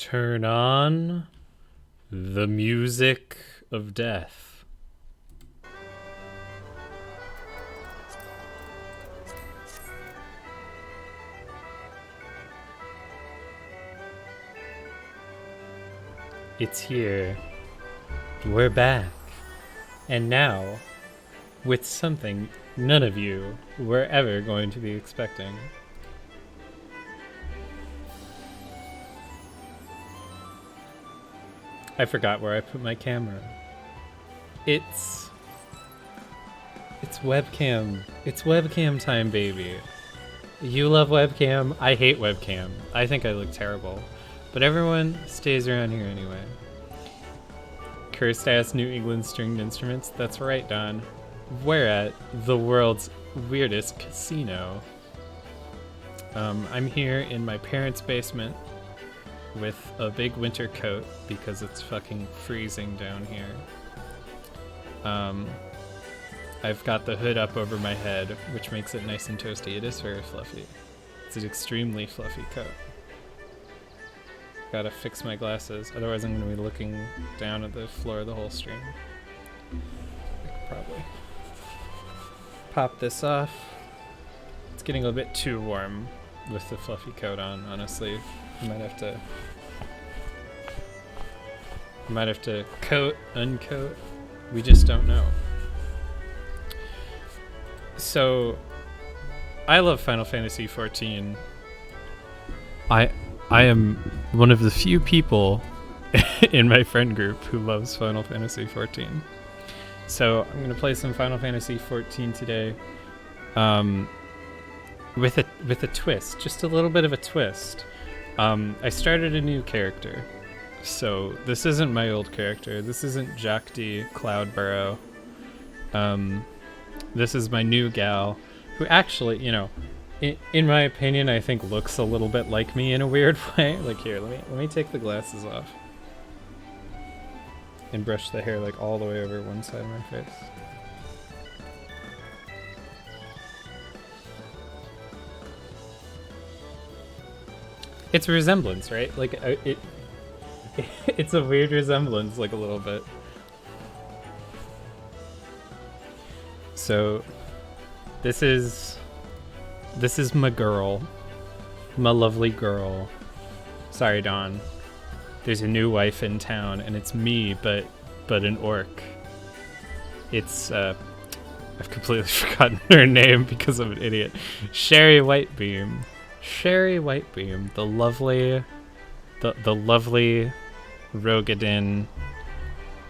Turn on the music of death. It's here. We're back. And now, with something none of you were ever going to be expecting. I forgot where I put my camera. It's webcam. It's webcam time, baby. You love webcam. I hate webcam. I think I look terrible. But everyone stays around here anyway. Cursed ass New England stringed instruments. That's right, Don. We're at the world's weirdest casino. I'm here in my parents' basement with a big winter coat because it's fucking freezing down here. I've got the hood up over my head, which makes it nice and toasty. It is very fluffy. It's an extremely fluffy coat. Gotta fix my glasses, otherwise I'm gonna be looking down at the floor the whole stream. I could probably pop this off. It's getting a little bit too warm with the fluffy coat on, honestly. I might have to coat, uncoat. We just don't know. So, I love Final Fantasy XIV. I am one of the few people in my friend group who loves Final Fantasy XIV. So I'm gonna play some Final Fantasy XIV today, with a twist, just a little bit of a twist. I started a new character, so this isn't my old character. This isn't Jack D. Cloudburrow. This is my new gal, who actually, you know, in my opinion, I think looks a little bit like me in a weird way. Like here, let me take the glasses off and brush the hair like all the way over one side of my face. It's a resemblance, right? Like it's a weird resemblance, like a little bit. So this is my girl, my lovely girl. Sorry, Dawn. There's a new wife in town, and it's me, but an orc. It's I've completely forgotten her name because I'm an idiot. Sherry Whitebeam. Sherry Whitebeam, the lovely Rogadin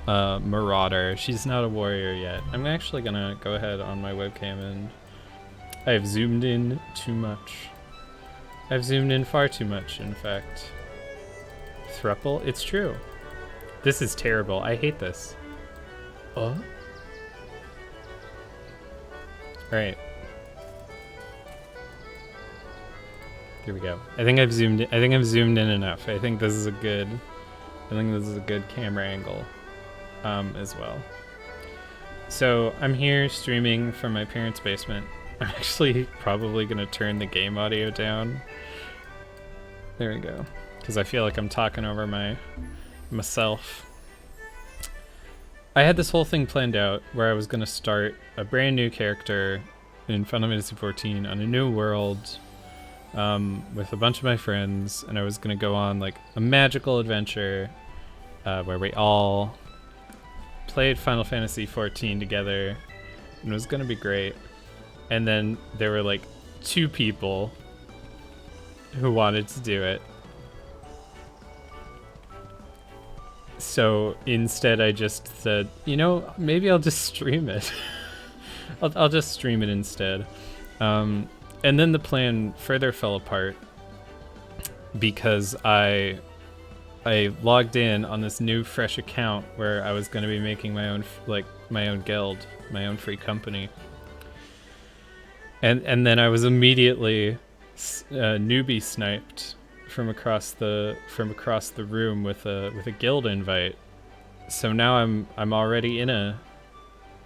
marauder. She's not a warrior yet. I'm actually gonna go ahead on my webcam and I've zoomed in too much. I've zoomed in far too much, in fact. Thruple? It's true. This is terrible. I hate this. Alright. Here we go. I think I've zoomed in enough. I think this is a good camera angle as well. So I'm here streaming from my parents' basement. I'm actually probably gonna turn the game audio down. There we go. Because I feel like I'm talking over myself. I had this whole thing planned out where I was gonna start a brand new character in Final Fantasy XIV on a new world, with a bunch of my friends, and I was gonna go on like a magical adventure where we all played Final Fantasy XIV together, and it was gonna be great. And then there were like 2 people who wanted to do it. So instead I just said, you know, maybe I'll just stream it. I'll just stream it instead. And then the plan further fell apart because I logged in on this new fresh account where I was going to be making my own guild, my own free company. And then I was immediately newbie sniped from across the room with a guild invite. So now I'm already in a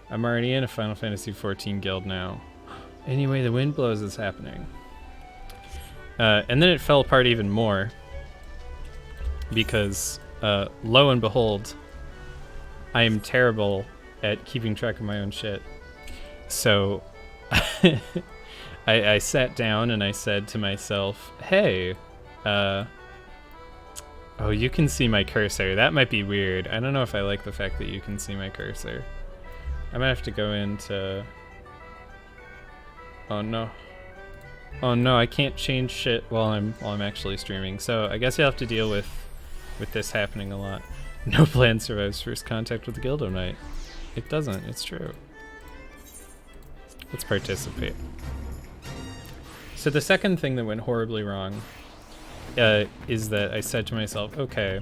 Final Fantasy XIV guild now. Anyway, the wind blows is happening. And then it fell apart even more because lo and behold, I am terrible at keeping track of my own shit. So I sat down and I said to myself, hey, oh, you can see my cursor. That might be weird. I don't know if I like the fact that you can see my cursor. I might have to go into... Oh no. Oh no, I can't change shit while I'm actually streaming. So I guess you'll have to deal with this happening a lot. No plan survives first contact with the Gildo Knight. It doesn't, it's true. Let's participate. So the second thing that went horribly wrong is that I said to myself, okay,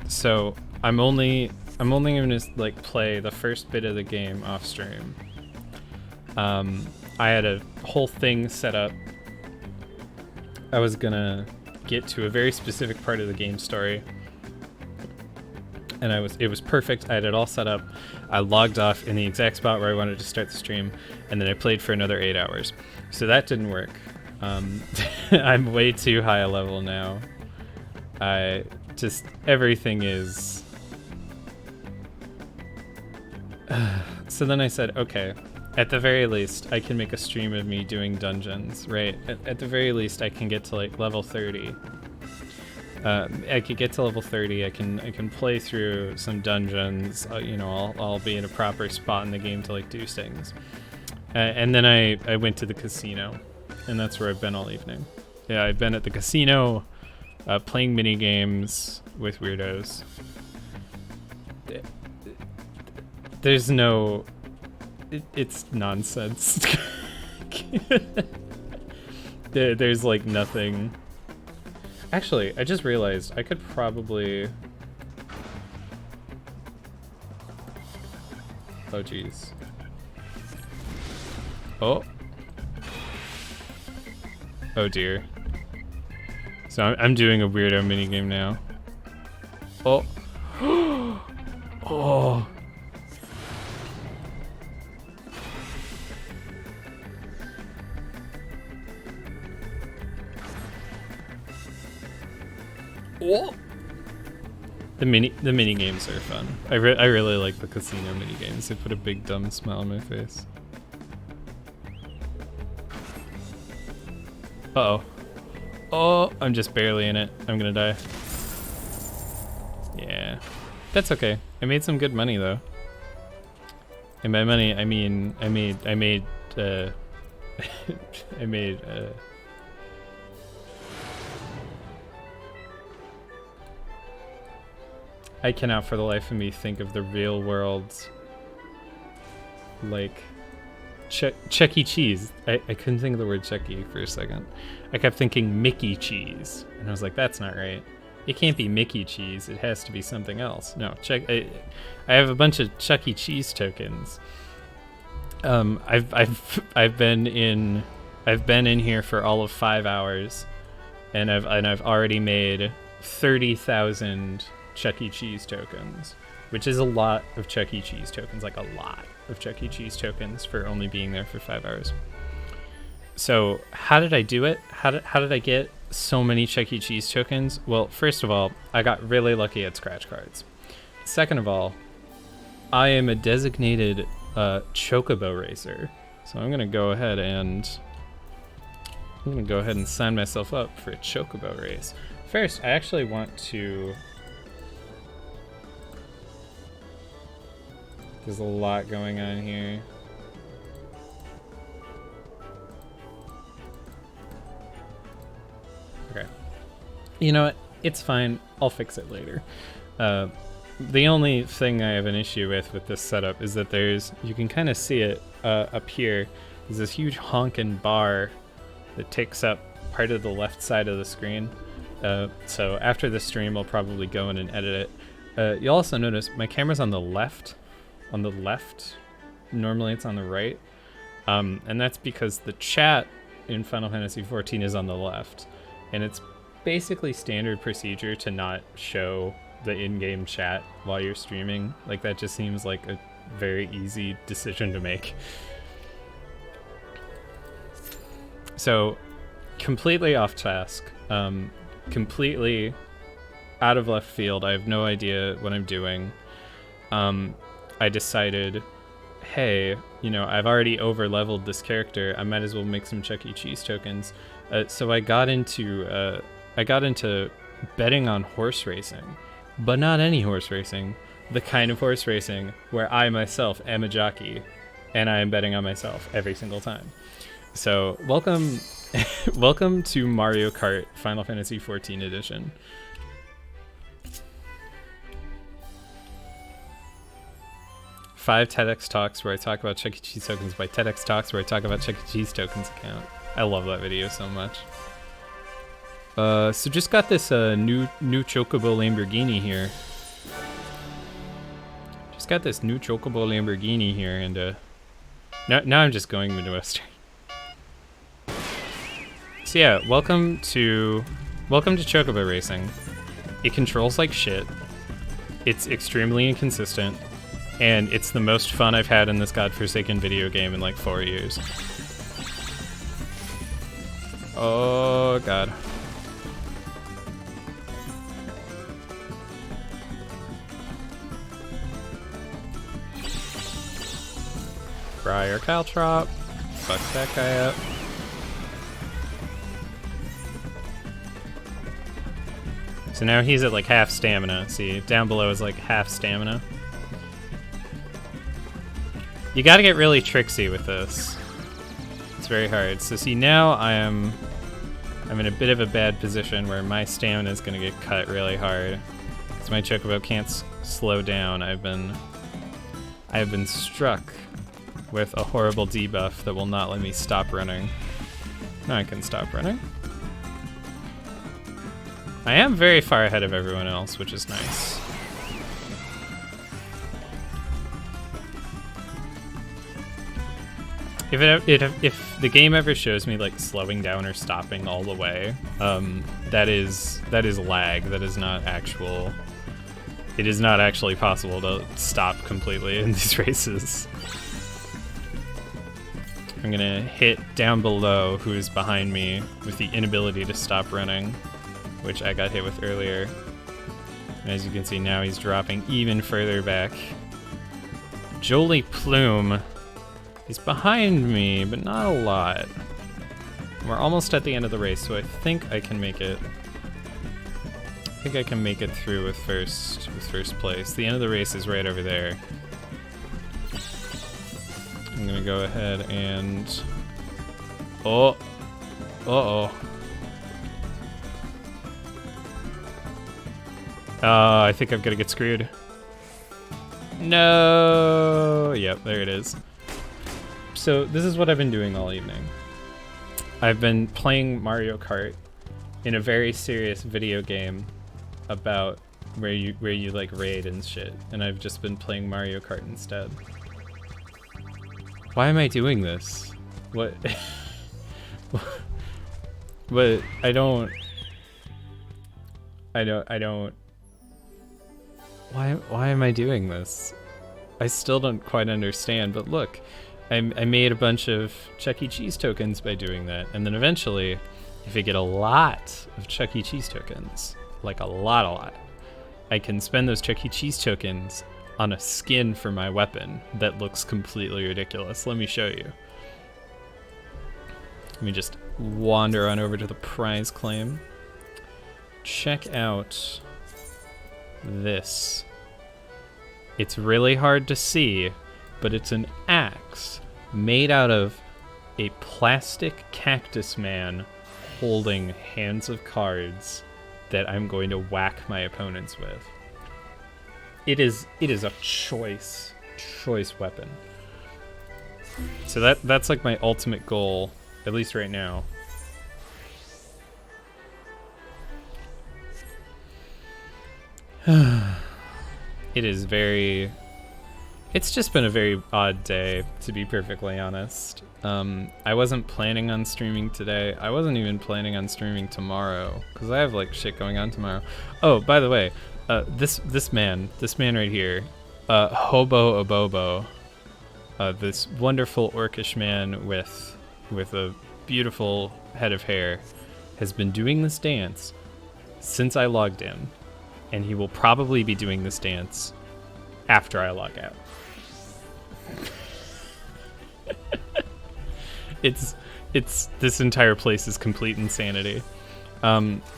so I'm only gonna like play the first bit of the game off stream. I had a whole thing set up. I was gonna get to a very specific part of the game story, and it was perfect. I had it all set up. I logged off in the exact spot where I wanted to start the stream, and then I played for another 8 hours. So that didn't work. I'm way too high a level now. Everything is... So then I said, okay, at the very least, I can make a stream of me doing dungeons, right? At the very least, I can get to like level 30. I could get to level 30. I can play through some dungeons. You know, I'll be in a proper spot in the game to like do things. And then I went to the casino, and that's where I've been all evening. Yeah, I've been at the casino, playing mini games with weirdos. There's no... It's nonsense. There's like nothing. Actually, I just realized I could probably... Oh jeez. Oh. Oh dear. So I'm doing a weirdo minigame now. Oh. Oh. Oh. The mini games are fun. I really like the casino mini games. They put a big dumb smile on my face. Uh-oh. Oh, I'm just barely in it. I'm gonna die. Yeah. That's okay. I made some good money though. And by money, I mean I made I made I cannot for the life of me think of the real world, like, Chuck E. Cheese. I couldn't think of the word Chuck E. for a second. I kept thinking Mickey Cheese, and I was like, that's not right. It can't be Mickey Cheese. It has to be something else. No, I have a bunch of Chuck E. Cheese tokens. I've been in here for all of 5 hours, and I've already made 30,000 Chuck E. Cheese tokens, which is a lot of Chuck E. Cheese tokens, like a lot of Chuck E. Cheese tokens for only being there for 5 hours. So how did I do it? How did I get so many Chuck E. Cheese tokens? Well, first of all, I got really lucky at scratch cards. Second of all, I am a designated chocobo racer. So I'm gonna go ahead and sign myself up for a chocobo race. First, I actually want to... There's a lot going on here. Okay. You know what? It's fine. I'll fix it later. The only thing I have an issue with this setup is that you can kind of see it up here. There's this huge honking bar that takes up part of the left side of the screen. So after the stream, I'll probably go in and edit it. You'll also notice my camera's on the left. Normally it's on the right. And that's because the chat in Final Fantasy XIV is on the left. And it's basically standard procedure to not show the in-game chat while you're streaming. Like, that just seems like a very easy decision to make. So, completely off task. Completely out of left field. I have no idea what I'm doing. I decided, hey, you know, I've already over leveled this character. I might as well make some Chuck E. Cheese tokens. So I got into betting on horse racing, but not any horse racing. The kind of horse racing where I myself am a jockey, and I am betting on myself every single time. So welcome, welcome to Mario Kart Final Fantasy XIV edition. Five TEDx Talks where I talk about Chuck E. Cheese tokens by TEDx Talks where I talk about Chuck E. Cheese tokens account. I love that video so much. So just got this new Chocobo Lamborghini here. Just got this new Chocobo Lamborghini here, and now I'm just going Midwestern. So yeah, welcome to Chocobo Racing. It controls like shit. It's extremely inconsistent. And it's the most fun I've had in this godforsaken video game in like 4 years. Oh god. Briar Caltrop. Fuck that guy up. So now he's at like half stamina. See, down below is like half stamina. You gotta get really tricksy with this. It's very hard. So see, now I'm in a bit of a bad position where my stamina is gonna get cut really hard. Because my Chocobo can't slow down. I have been struck with a horrible debuff that will not let me stop running. Now I can stop running. I am very far ahead of everyone else, which is nice. If the game ever shows me like slowing down or stopping all the way, that is lag. That is not actual. It is not actually possible to stop completely in these races. I'm gonna hit down below, who is behind me, with the inability to stop running, which I got hit with earlier. And as you can see now, he's dropping even further back. Jolie Plume. He's behind me, but not a lot. We're almost at the end of the race, so I think I can make it. I think I can make it through with first place. The end of the race is right over there. I'm gonna go ahead and... Oh! Uh-oh. I think I'm gonna get screwed. No! Yep, there it is. So this is what I've been doing all evening. I've been playing Mario Kart in a very serious video game about where you like raid and shit, and I've just been playing Mario Kart instead. Why am I doing this? What? But I don't. Why am I doing this? I still don't quite understand, but look. I made a bunch of Chuck E. Cheese tokens by doing that, and then eventually, if I get a lot of Chuck E. Cheese tokens, like a lot, I can spend those Chuck E. Cheese tokens on a skin for my weapon that looks completely ridiculous. Let me show you. Let me just wander on over to the prize claim. Check out this. It's really hard to see, but it's an axe made out of a plastic cactus man holding hands of cards that I'm going to whack my opponents with. It is a choice weapon. So that's like my ultimate goal, at least right now. It's just been a very odd day, to be perfectly honest. I wasn't planning on streaming today. I wasn't even planning on streaming tomorrow, because I have like shit going on tomorrow. Oh, by the way, this man right here, Hobo Abobo, this wonderful orcish man with a beautiful head of hair, has been doing this dance since I logged in. and he will probably be doing this dance after I log out. It's this entire place is complete insanity.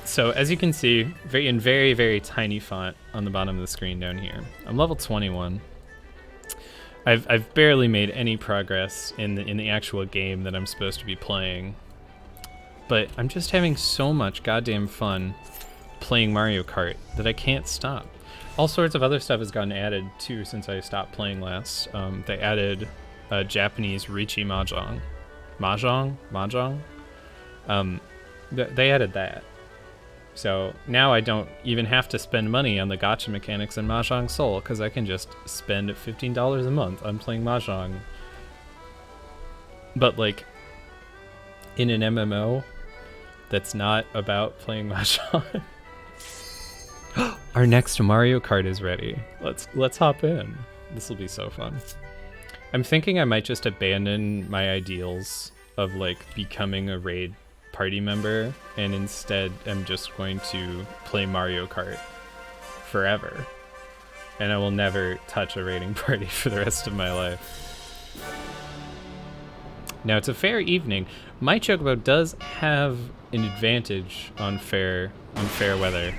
So as you can see, in very, very tiny font on the bottom of the screen down here, I'm level 21. I've barely made any progress in the actual game that I'm supposed to be playing, but I'm just having so much goddamn fun playing Mario Kart that I can't stop. All sorts of other stuff has gotten added too since I stopped playing last. They added Japanese Riichi Mahjong. Mahjong? They added that. So now I don't even have to spend money on the gacha mechanics in Mahjong Soul, because I can just spend $15 a month on playing Mahjong. But like, in an MMO that's not about playing Mahjong. Our next Mario Kart is ready. Let's hop in. This will be so fun. I'm thinking I might just abandon my ideals of like becoming a raid party member, and instead I'm just going to play Mario Kart forever. And I will never touch a raiding party for the rest of my life. Now it's a fair evening. My Chocobo does have an advantage on fair weather.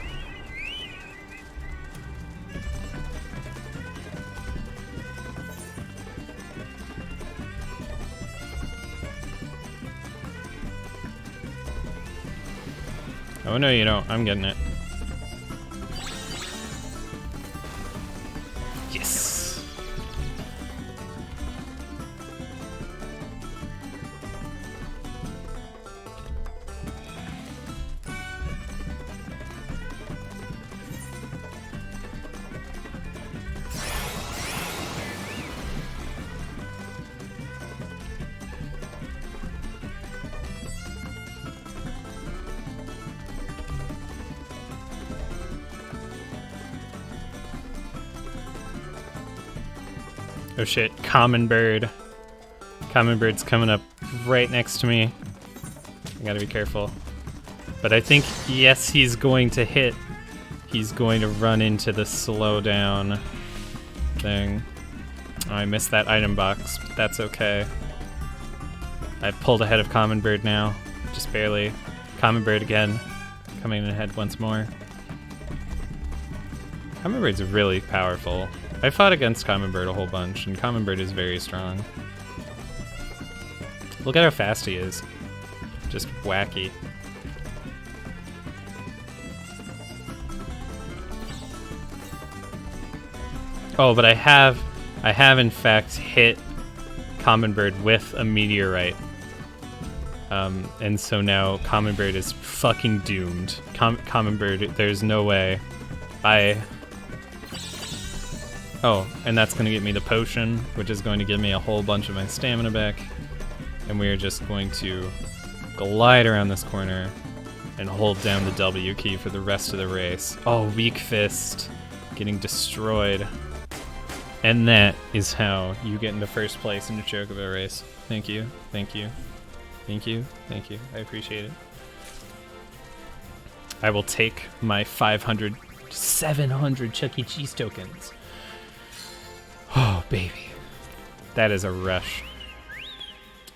Oh no, you don't. I'm getting it. Yes. Oh shit, Common Bird. Common Bird's coming up right next to me. I gotta be careful. But I think, yes, he's going to hit. He's going to run into the slowdown thing. Oh, I missed that item box, but that's okay. I've pulled ahead of Common Bird now, just barely. Common Bird again, coming ahead once more. Common Bird's really powerful. I fought against Common Bird a whole bunch, and Common Bird is very strong. Look at how fast he is. Just wacky. Oh, but I have in fact hit Common Bird with a meteorite. And so now Common Bird is fucking doomed. Common Bird, there's no way. Oh, and that's going to get me the potion, which is going to give me a whole bunch of my stamina back. And we are just going to glide around this corner and hold down the W key for the rest of the race. Oh, Weak Fist, getting destroyed. And that is how you get into first place in the Chocobo race. Thank you, thank you, thank you, thank you. I appreciate it. I will take my 500, 700 Chuck E. Cheese tokens. Oh, baby. That is a rush.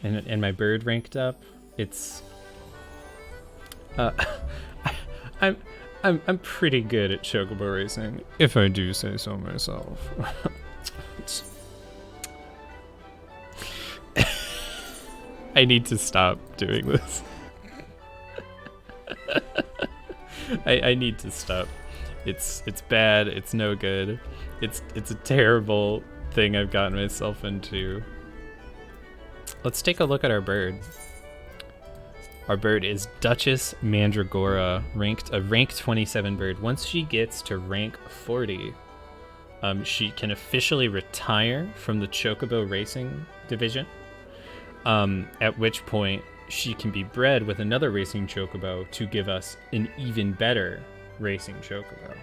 And my bird ranked up. It's I'm pretty good at Chocobo racing, if I do say so myself. I need to stop doing this. I need to stop. It's bad, it's no good. It's a terrible thing I've gotten myself into. Let's take a look at our bird. Our bird is Duchess Mandragora, a rank 27 bird. Once she gets to rank 40, she can officially retire from the Chocobo racing division, at which point she can be bred with another racing Chocobo to give us an even better racing Chocobo.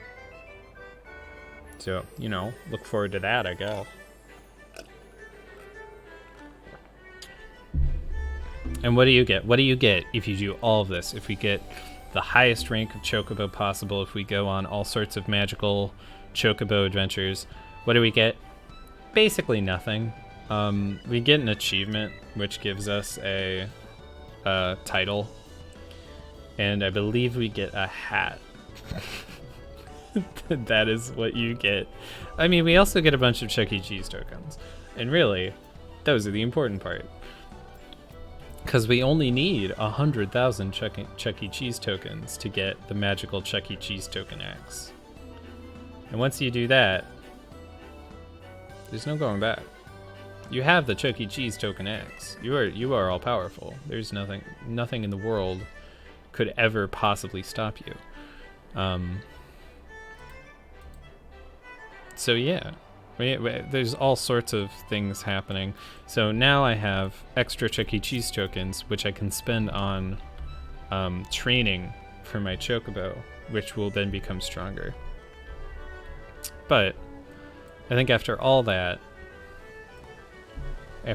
So, you know, look forward to that, I guess. And what do you get? What do you get if you do all of this? If we get the highest rank of chocobo possible if we go on all sorts of magical chocobo adventures. What do we get? Basically nothing. We get an achievement, which gives us a title, and I believe we get a hat. That is what you get. I mean, we also get a bunch of Chuck E. Cheese tokens, and really, those are the important part. Because we only need 100,000 Chuck E. Cheese tokens to get the magical Chuck E. Cheese token X. And once you do that, there's no going back. You have the Chuck E. Cheese token X. You are all powerful. There's nothing in the world could ever possibly stop you. So yeah, there's all sorts of things happening. So now I have extra Chuck E. Cheese tokens, which I can spend on training for my chocobo, which will then become stronger. But I think after all that, I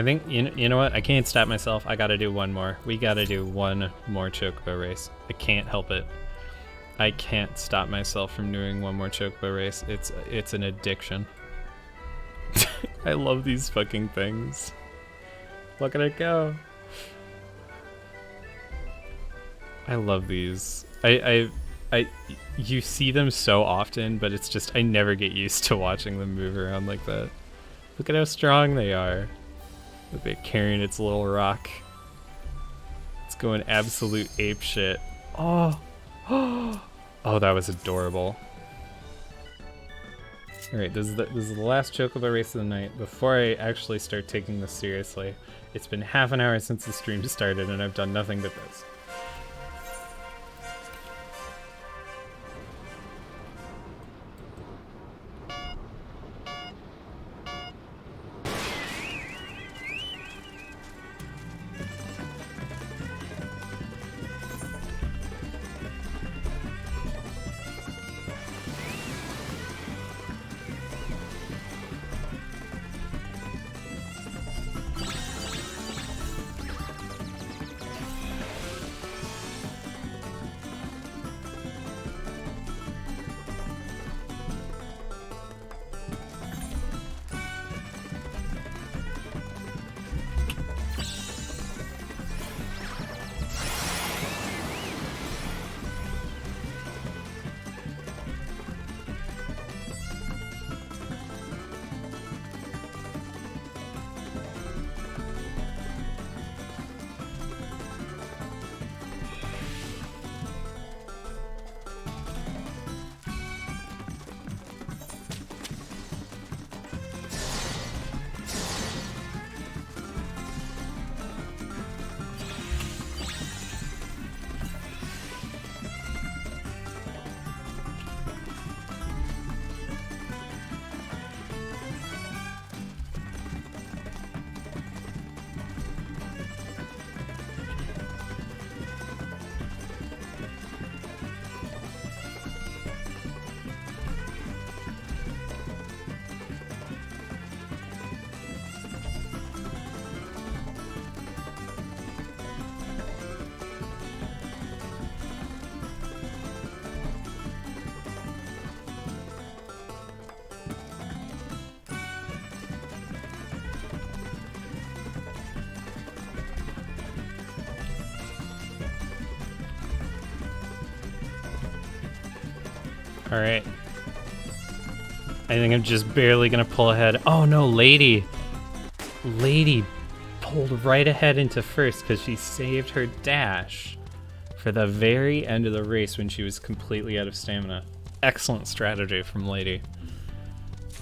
think, you know what? I can't stop myself. I gotta do one more. We gotta do one more chocobo race. I can't help it. I can't stop myself from doing one more chocobo race. It's an addiction. I love these fucking things. Look at it go. I love these. You see them so often, but it's just, I never get used to watching them move around like that. Look at how strong they are. Look at it carrying its little rock. It's going absolute ape shit. Oh. Oh, that was adorable. Alright, this is the last chocobo race of the night. Before I actually start taking this seriously, it's been half an hour since the stream started and I've done nothing but this. Alright. I think I'm just barely gonna pull ahead. Oh no, Lady! Lady pulled right ahead into first because she saved her dash for the very end of the race when she was completely out of stamina. Excellent strategy from Lady.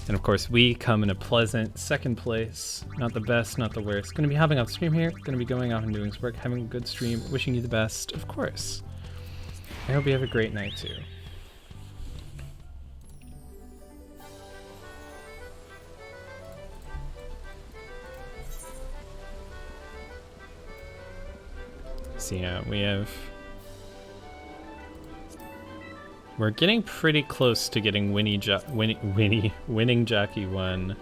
And of course, we come in a pleasant second place. Not the best, not the worst. Gonna be hopping off stream here. Gonna be going off and doing some work, having a good stream. Wishing you the best, of course. I hope you have a great night too. So yeah, we're getting pretty close to getting winning Jockey 1.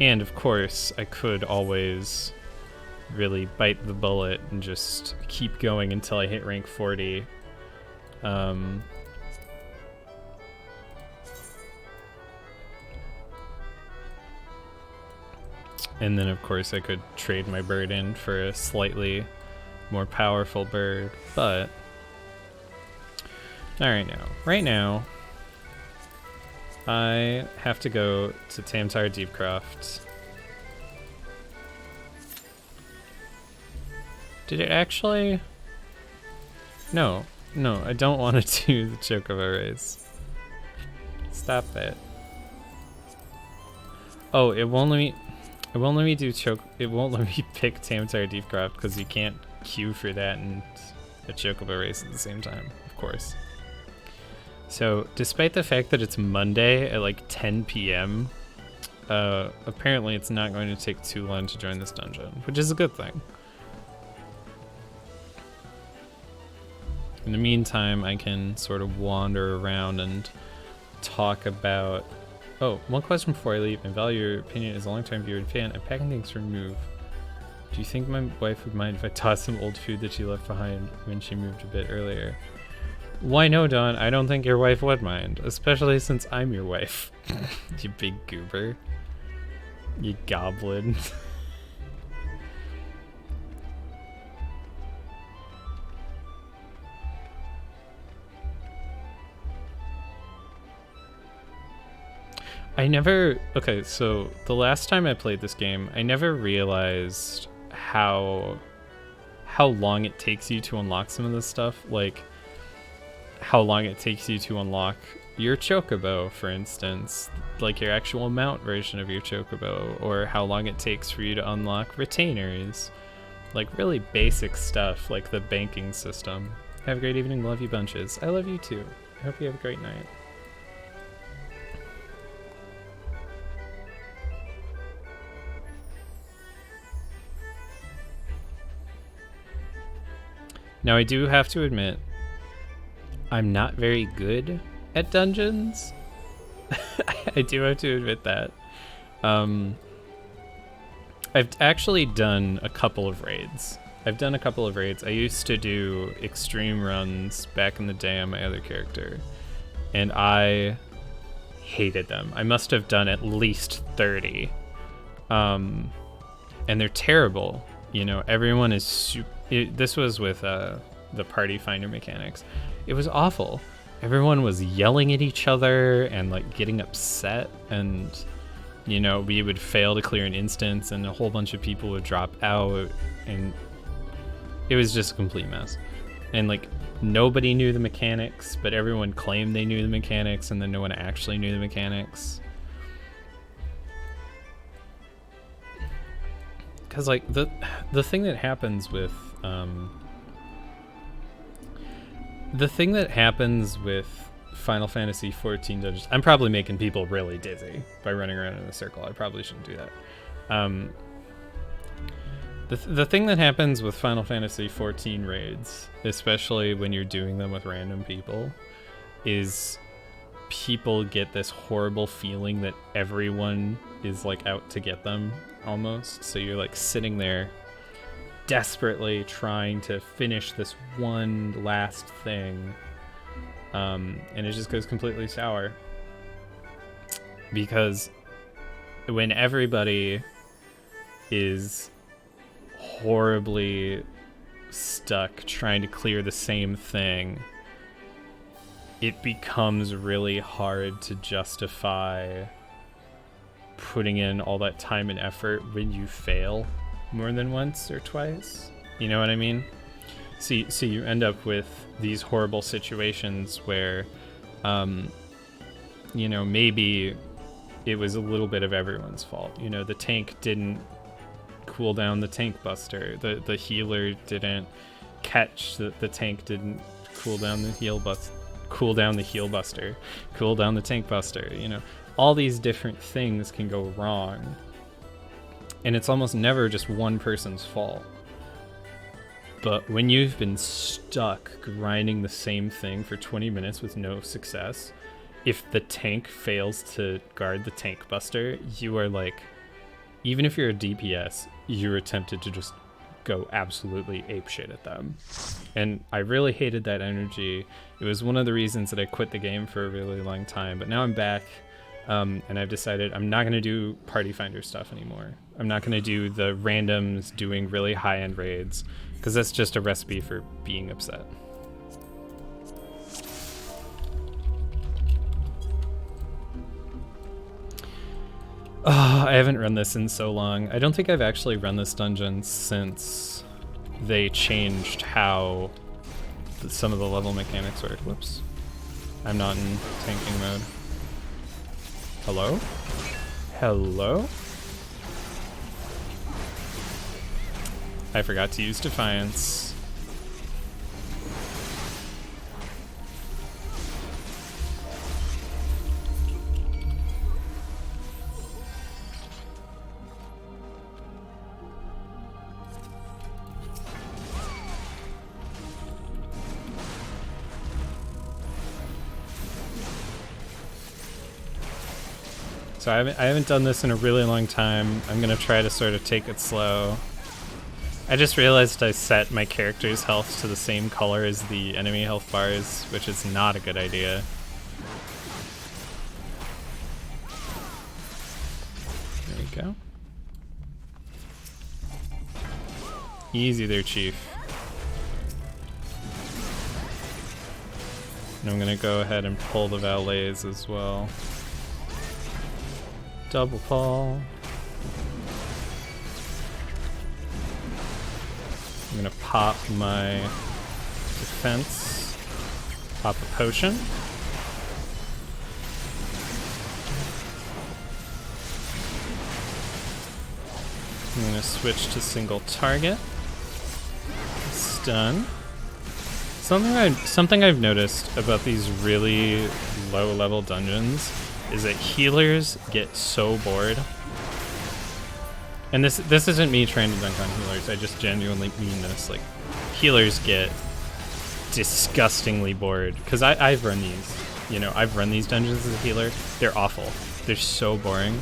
And of course, I could always really bite the bullet and just keep going until I hit rank 40. And then of course I could trade my bird in for a slightly more powerful bird, but right now I have to go to Tamtar Deepcroft. Did it actually? No, I don't want to do the Chocobo race. Stop it. Oh, it won't let me do it won't let me pick Tamtar Deepcroft because you can't queue for that and a Chocobo race at the same time, of course. So, despite the fact that it's Monday at like 10 p.m., apparently it's not going to take too long to join this dungeon, which is a good thing. In the meantime, I can sort of wander around and talk about... Oh, one question before I leave. I value your opinion as a long-time viewer and fan. I'm packing things for move. Do you think my wife would mind if I tossed some old food that she left behind when she moved a bit earlier? Why no, Dawn? I don't think your wife would mind, especially since I'm your wife. You big goober. You goblin. Okay, so the last time I played this game, I never realized how long it takes you to unlock some of this stuff. Like, how long it takes you to unlock your Chocobo, for instance, like your actual mount version of your Chocobo, or how long it takes for you to unlock retainers. Like, really basic stuff, like the banking system. Have a great evening, love you bunches. I love you too. I hope you have a great night. Now, I do have to admit, I'm not very good at dungeons. I do have to admit that. I've actually done a couple of raids. I used to do extreme runs back in the day on my other character, and I hated them. I must have done at least 30. And they're terrible. You know, everyone is super... This was with the party finder mechanics. It was awful. Everyone was yelling at each other and like getting upset, and you know, we would fail to clear an instance and a whole bunch of people would drop out, and it was just a complete mess. And like, nobody knew the mechanics, but everyone claimed they knew the mechanics, and then no one actually knew the mechanics. Because like the thing that happens with Final Fantasy XIV dungeons, I'm probably making people really dizzy by running around in a circle. I probably shouldn't do that. The thing that happens with Final Fantasy XIV raids, especially when you're doing them with random people, is people get this horrible feeling that everyone is like out to get them almost. So you're like sitting there desperately trying to finish this one last thing, and it just goes completely sour because when everybody is horribly stuck trying to clear the same thing, it becomes really hard to justify putting in all that time and effort when you fail more than once or twice. You know what I mean? So you end up with these horrible situations where, you know, maybe it was a little bit of everyone's fault. You know, the tank didn't cool down the tank buster. The healer didn't catch the tank didn't cool down the heal buster. Cool down the tank buster. You know, all these different things can go wrong, and it's almost never just one person's fault. But when you've been stuck grinding the same thing for 20 minutes with no success, if the tank fails to guard the tank buster, you are like even if you're a DPS, you're tempted to just go absolutely apeshit at them. And I really hated that energy. It was one of the reasons that I quit the game for a really long time, but now I'm back, and I've decided I'm not going to do party finder stuff anymore. I'm not going to do the randoms doing really high-end raids, because that's just a recipe for being upset. Oh, I haven't run this in so long. I don't think I've actually run this dungeon since they changed how some of the level mechanics work. Whoops. I'm not in tanking mode. Hello? Hello? I forgot to use Defiance. So I haven't done this in a really long time. I'm gonna try to sort of take it slow. I just realized I set my character's health to the same color as the enemy health bars, which is not a good idea. There we go. Easy there, Chief. And I'm gonna go ahead and pull the valets as well. Double pull. I'm gonna pop my defense. Pop a potion. I'm gonna switch to single target. Stun. Something I've noticed about these really low level dungeons is that healers get so bored. And this isn't me trying to dunk on healers, I just genuinely mean this. Like, healers get disgustingly bored. Because I've run these, you know, I've run these dungeons as a healer. They're awful. They're so boring.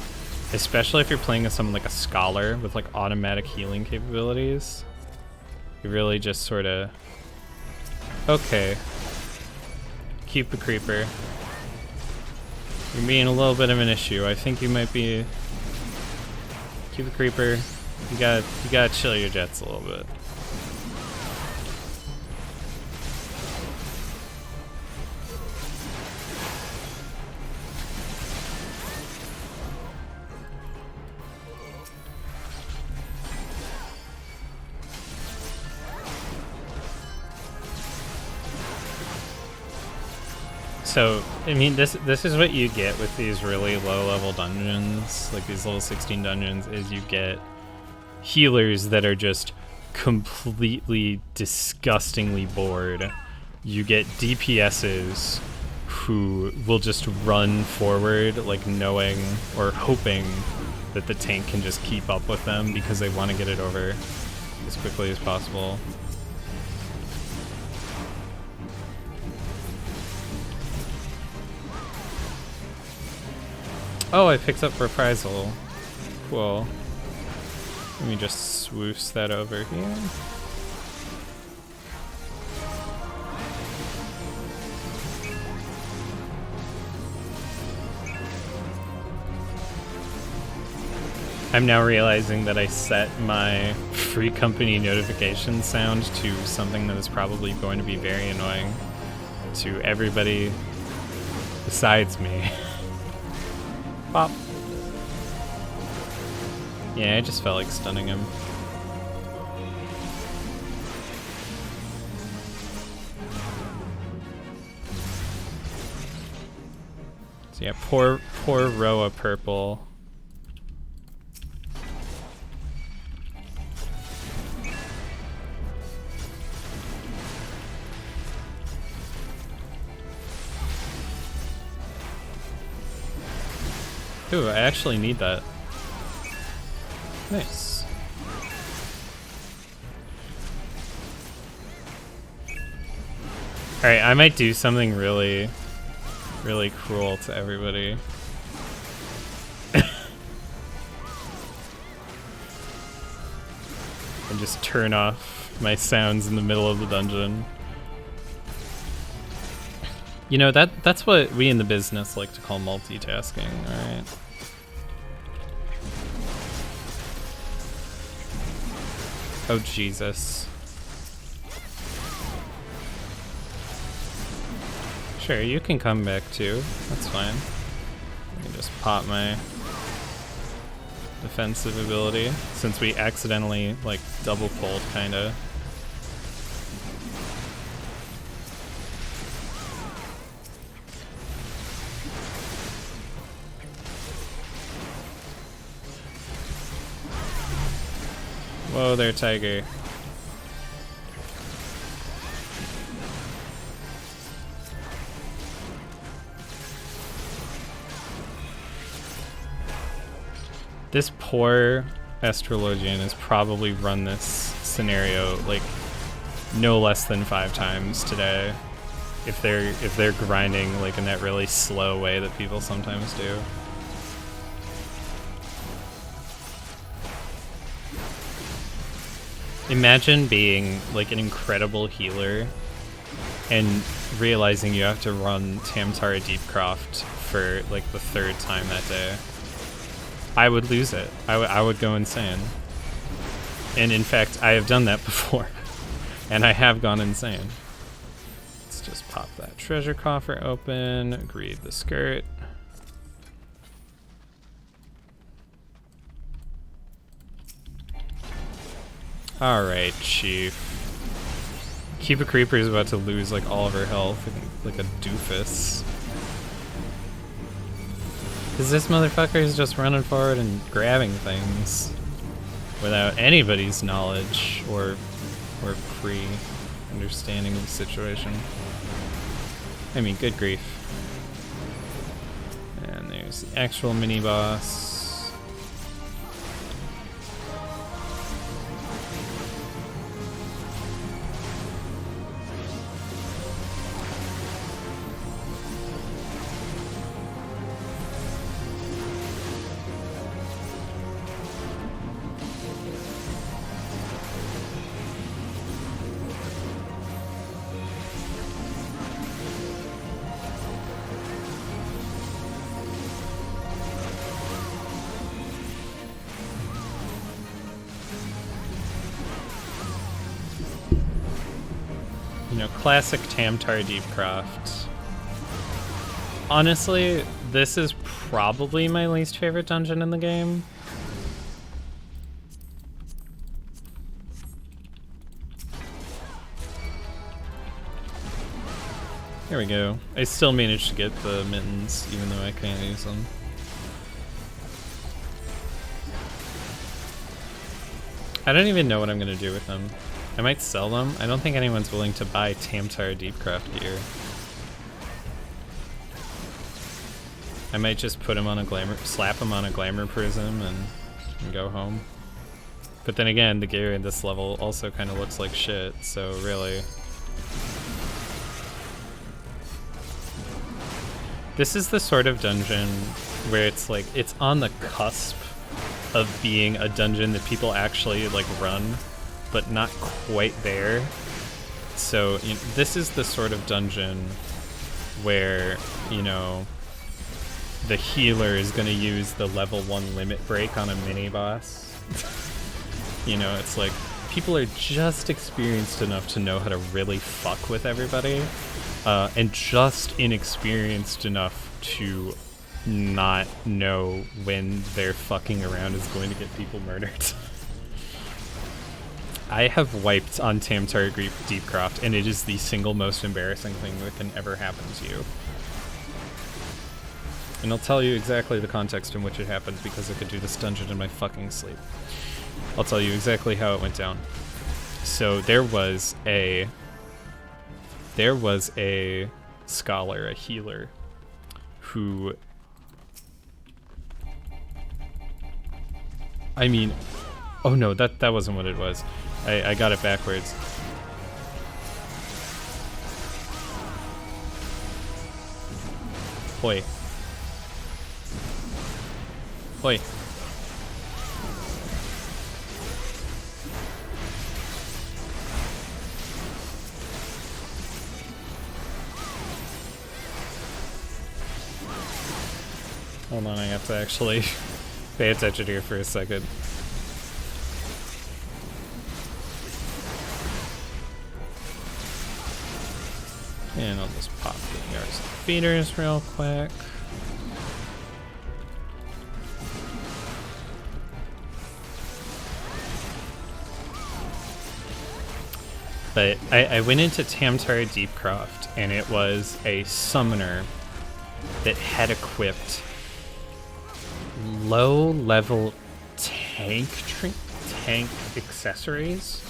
Especially if you're playing as someone like a scholar with like automatic healing capabilities. You really just sort of... Okay. Keep the creeper. You're being a little bit of an issue. I think you might be... Keep a creeper. You gotta chill your jets a little bit. So, I mean, this is what you get with these really low-level dungeons, like these level 16 dungeons, is you get healers that are just completely disgustingly bored. You get DPSs who will just run forward, like knowing or hoping that the tank can just keep up with them because they want to get it over as quickly as possible. Oh, I picked up Reprisal. Cool. Let me just swoos that over here. I'm now realizing that I set my free company notification sound to something that is probably going to be very annoying to everybody besides me. Pop. Yeah, I just felt like stunning him. So yeah, poor Roa purple. Ooh, I actually need that. Nice. Alright, I might do something really cruel to everybody. just turn off my sounds in the middle of the dungeon. You know, that's what we in the business like to call multitasking, alright? Oh, Jesus. Sure, you can come back too. That's fine. Let me just pop my defensive ability, since we accidentally, like, double pulled, kinda. Whoa there, tiger. This poor Astrologian has probably run this scenario like no less than 5 times today, if they're grinding like in that really slow way that people sometimes do. Imagine being like an incredible healer and realizing you have to run Tamtara Deepcroft for like the 3rd time that day. I would lose it. I would go insane. And in fact, I have done that before. And I have gone insane. Let's just pop that treasure coffer open, greed the skirt. Alright, Chief. Keeper Creeper is about to lose like all of her health, like a doofus. Because this motherfucker is just running forward and grabbing things without anybody's knowledge or pre-understanding of the situation. I mean, good grief. And there's the actual mini-boss. Classic Tamtara Deepcroft. Honestly, this is probably my least favorite dungeon in the game. Here we go. I still managed to get the mittens, even though I can't use them. I don't even know what I'm gonna do with them. I might sell them. I don't think anyone's willing to buy Tamtara Deepcroft gear. I might just put him on a glamour, slap him on a glamour prism and go home. But then again, the gear at this level also kind of looks like shit, so really. This is the sort of dungeon where it's like, it's on the cusp of being a dungeon that people actually like run, but not quite there. So you know, this is the sort of dungeon where, you know, the healer is going to use the level 1 limit break on a mini boss. You know, it's like people are just experienced enough to know how to really fuck with everybody, and just inexperienced enough to not know when their fucking around is going to get people murdered. I have wiped on Tamtara Deepcroft, and it is the single most embarrassing thing that can ever happen to you. And I'll tell you exactly the context in which it happened, because I could do this dungeon in my fucking sleep. I'll tell you exactly how it went down. So there was a scholar, a healer, who, I mean, oh no, that wasn't what it was. I got it backwards. Hoi. Hoi. Hold on, I have to actually pay attention here for a second. And I'll just pop the yards and feeders real quick. But I went into Tamtara Deepcroft, and it was a summoner that had equipped low-level tank accessories.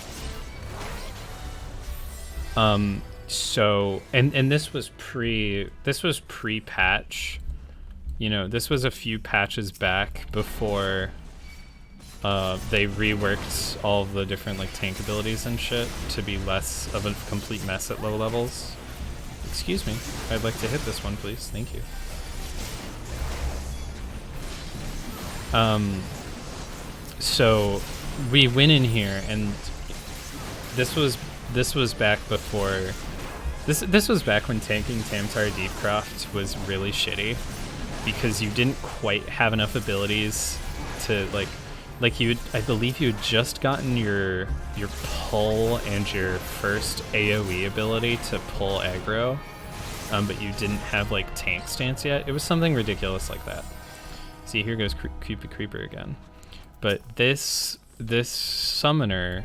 So and this was pre-patch. You know, this was a few patches back before they reworked all of the different like tank abilities and shit to be less of a complete mess at low levels. Excuse me, I'd like to hit this one, please. Thank you. So we went in here, and this was back before. This was back when tanking Tamtara Deepcroft was really shitty, because you didn't quite have enough abilities to like I believe you had just gotten your pull and your first AoE ability to pull aggro, but you didn't have like tank stance yet. It was something ridiculous like that. See, here goes Cupid Creeper again. But this summoner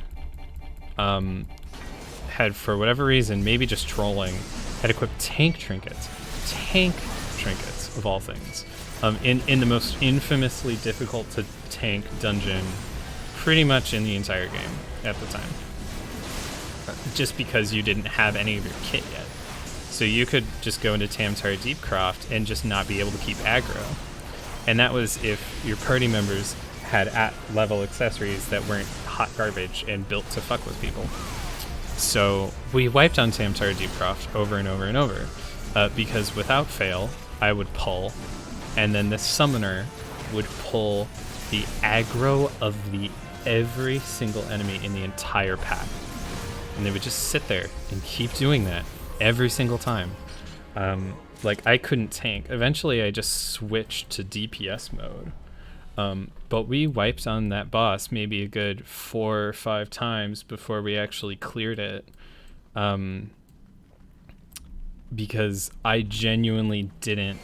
had, for whatever reason, maybe just trolling, had equipped tank trinkets of all things, in the most infamously difficult to tank dungeon pretty much in the entire game at the time, just because you didn't have any of your kit yet. So you could just go into Tamtara Deepcroft and just not be able to keep aggro, and that was if your party members had at level accessories that weren't hot garbage and built to fuck with people. So we wiped on Tamtara Deepcroft over and over and over, because without fail I would pull, and then the summoner would pull the aggro of every single enemy in the entire pack, and they would just sit there and keep doing that every single time. Like, I couldn't tank. Eventually I just switched to DPS mode, but we wiped on that boss maybe a good 4 or 5 times before we actually cleared it, because I genuinely didn't.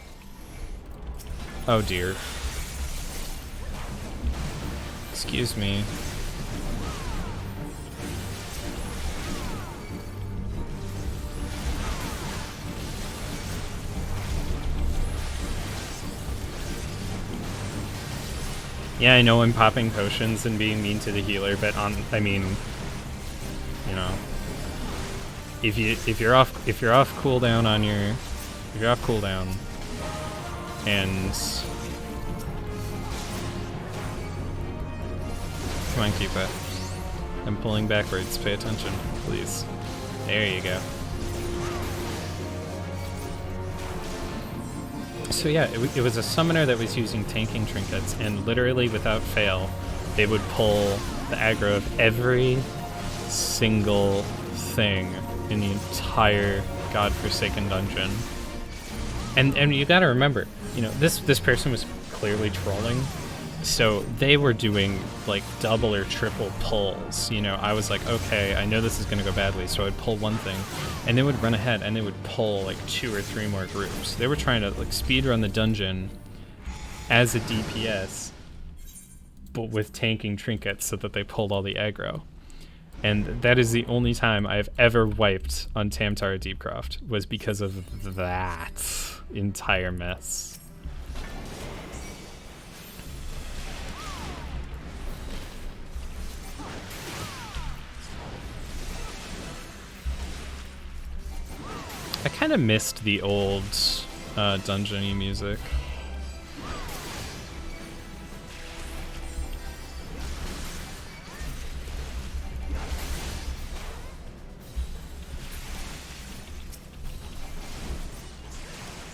Oh dear. Excuse me. Yeah, I know I'm popping potions and being mean to the healer, but I mean, you know, if you're off cooldown on your, if you're off cooldown, and come on, keep it. I'm pulling backwards. Pay attention, please. There you go. So yeah, it was a summoner that was using tanking trinkets, and literally without fail, they would pull the aggro of every single thing in the entire godforsaken dungeon. And you gotta remember, you know, this person was clearly trolling, so they were doing like double or triple pulls. You know, I was like, okay, I know this is gonna go badly, so I'd pull one thing, and they would run ahead and they would pull like 2 or 3 more groups. They were trying to like speed run the dungeon as a DPS, but with tanking trinkets so that they pulled all the aggro. And that is the only time I've ever wiped on Tamtara Deepcroft, was because of that entire mess. I kind of missed the old dungeon-y music.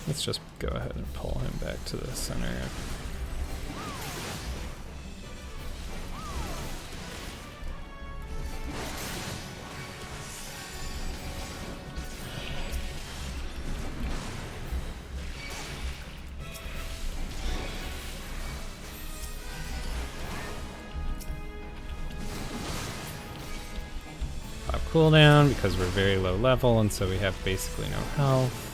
Let's just go ahead and pull him back to the center. cooldown because we're very low level and so we have basically no health.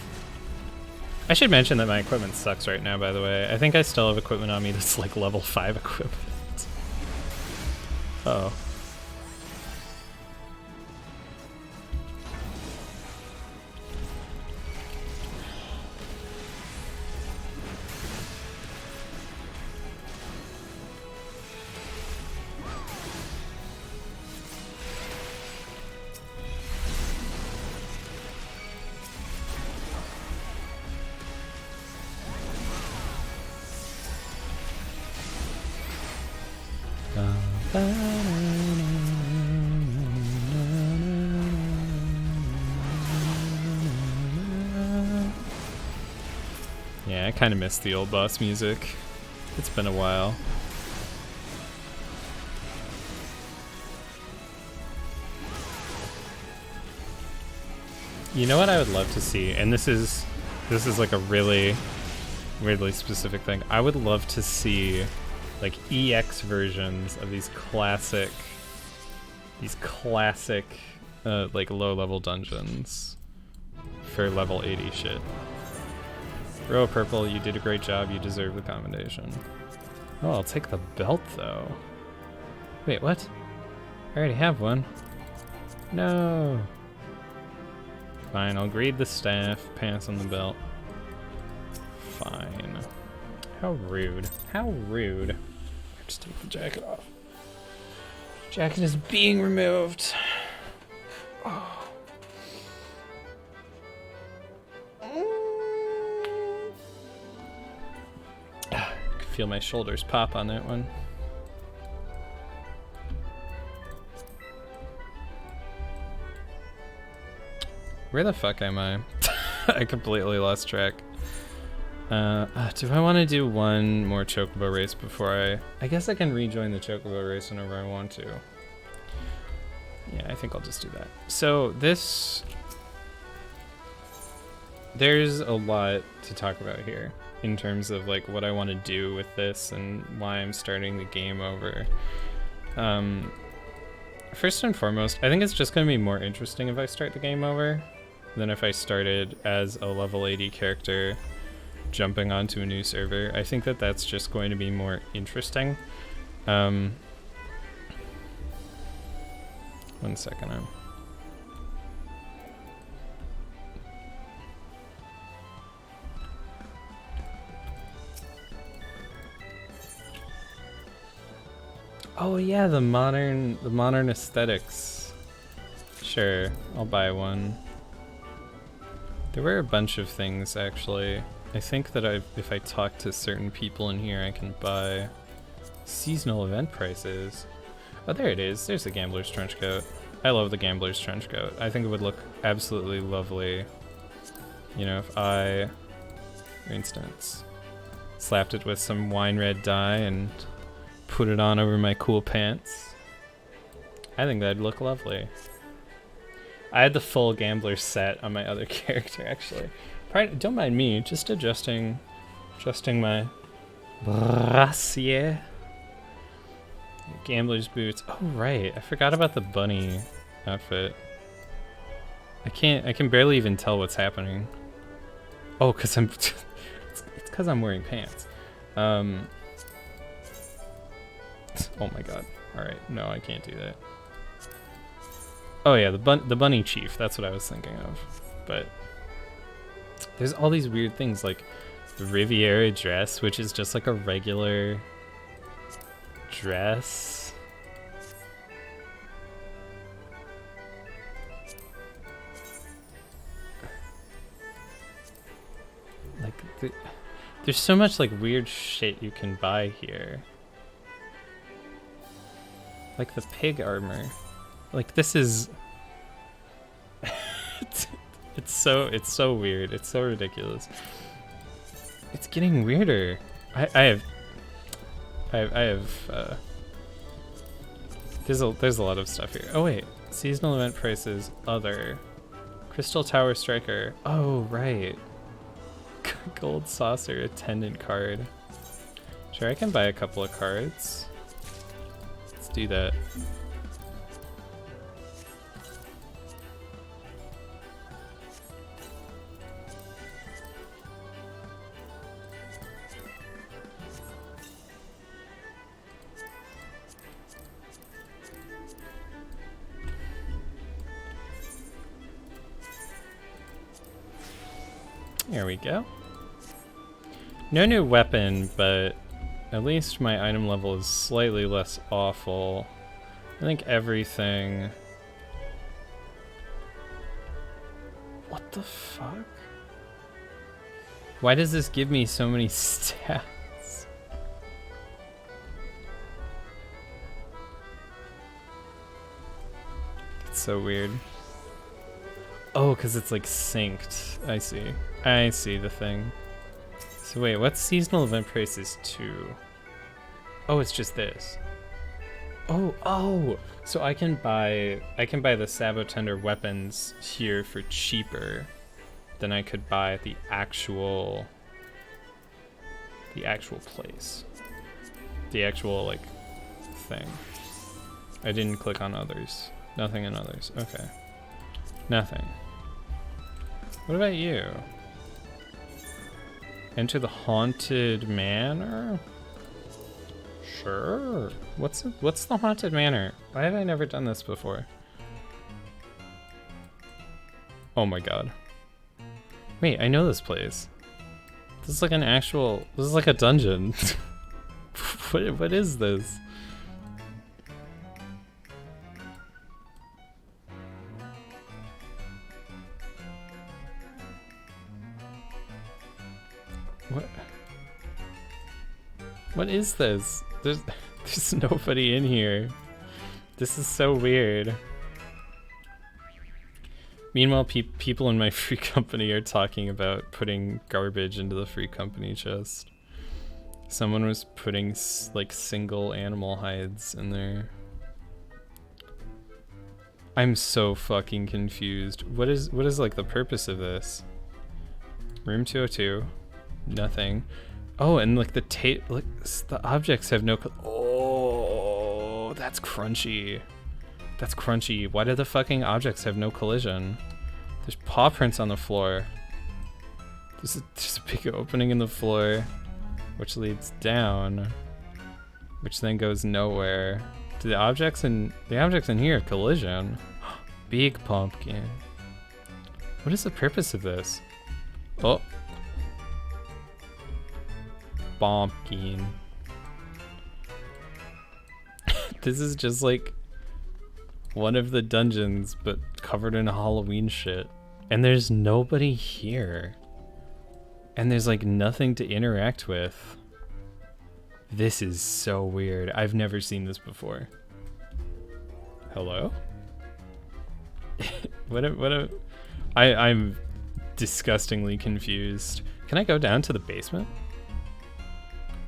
I should mention that my equipment sucks right now, by the way. I think I still have equipment on me that's like level 5 equipment. Uh oh. Yeah, I kind of miss the old boss music. It's been a while. You know what I would love to see, and this is like a really weirdly specific thing. I would love to see like EX versions of these classic like low level dungeons for level 80 shit. Row Purple, you did a great job, you deserve the commendation. Oh, I'll take the belt though. Wait, what? I already have one. No. Fine, I'll grade the staff, pass on the belt. Fine. How rude. How rude. Just take the jacket off. Jacket is being removed. Oh. I can feel my shoulders pop on that one. Where the fuck am I? I completely lost track. Do I want to do one more Chocobo race before I guess I can rejoin the Chocobo race whenever I want to. Yeah, I think I'll just do that. So there's a lot to talk about here in terms of like what I want to do with this and why I'm starting the game over. First and foremost, I think it's just going to be more interesting if I start the game over than if I started as a level 80 character jumping onto a new server. I think that that's just going to be more interesting. 1 second. Oh yeah, the modern aesthetics. Sure, I'll buy one. There were a bunch of things actually. I think that if I talk to certain people in here, I can buy seasonal event prices. Oh, there it is. There's the Gambler's Trenchcoat. I love the Gambler's Trenchcoat. I think it would look absolutely lovely, you know, if I, for instance, slapped it with some wine red dye and put it on over my cool pants. I think that'd look lovely. I had the full Gambler set on my other character, actually. Don't mind me, just adjusting my brassiere. Gambler's boots. Oh right, I forgot about the bunny outfit. I can barely even tell what's happening. Oh, cause I'm it's cause I'm wearing pants. Oh my god. Alright, no, I can't do that. Oh yeah, the bunny chief, that's what I was thinking of. But there's all these weird things like the Riviera dress, which is just like a regular dress. Like there's so much like weird shit you can buy here. Like the pig armor. Like this is it's so weird. It's so ridiculous. It's getting weirder. I have there's a lot of stuff here. Oh wait, seasonal event prices, other, Crystal Tower Striker. Oh right, Gold Saucer attendant card. Sure, I can buy a couple of cards. Let's do that. There we go. No new weapon, but at least my item level is slightly less awful. I think everything... What the fuck? Why does this give me so many stats? It's so weird. Oh, because it's like synced. I see. I see the thing. So wait, what's seasonal event prices 2? Oh, it's just this. Oh, so I can buy the Sabotender weapons here for cheaper than I could buy at the actual place. The actual like thing. I didn't click on others. Nothing in others. Okay. Nothing. What about you? Enter the Haunted Manor? Sure. What's the Haunted Manor? Why have I never done this before? Oh my god. Wait, I know this place. This is like this is like a dungeon. What is this? What is this? There's nobody in here. This is so weird. Meanwhile, people in my free company are talking about putting garbage into the free company chest. Someone was putting like single animal hides in there. I'm so fucking confused. What is like the purpose of this? Room 202. Nothing. Oh, and like the objects have no. Oh, that's crunchy. That's crunchy. Why do the fucking objects have no collision? There's paw prints on the floor. There's a big opening in the floor, which leads down, which then goes nowhere. Do the objects in here have collision? Big pumpkin. What is the purpose of this? Oh. Pumpkin. This is just like one of the dungeons, but covered in Halloween shit. And there's nobody here. And there's like nothing to interact with. This is so weird. I've never seen this before. Hello? I'm disgustingly confused. Can I go down to the basement?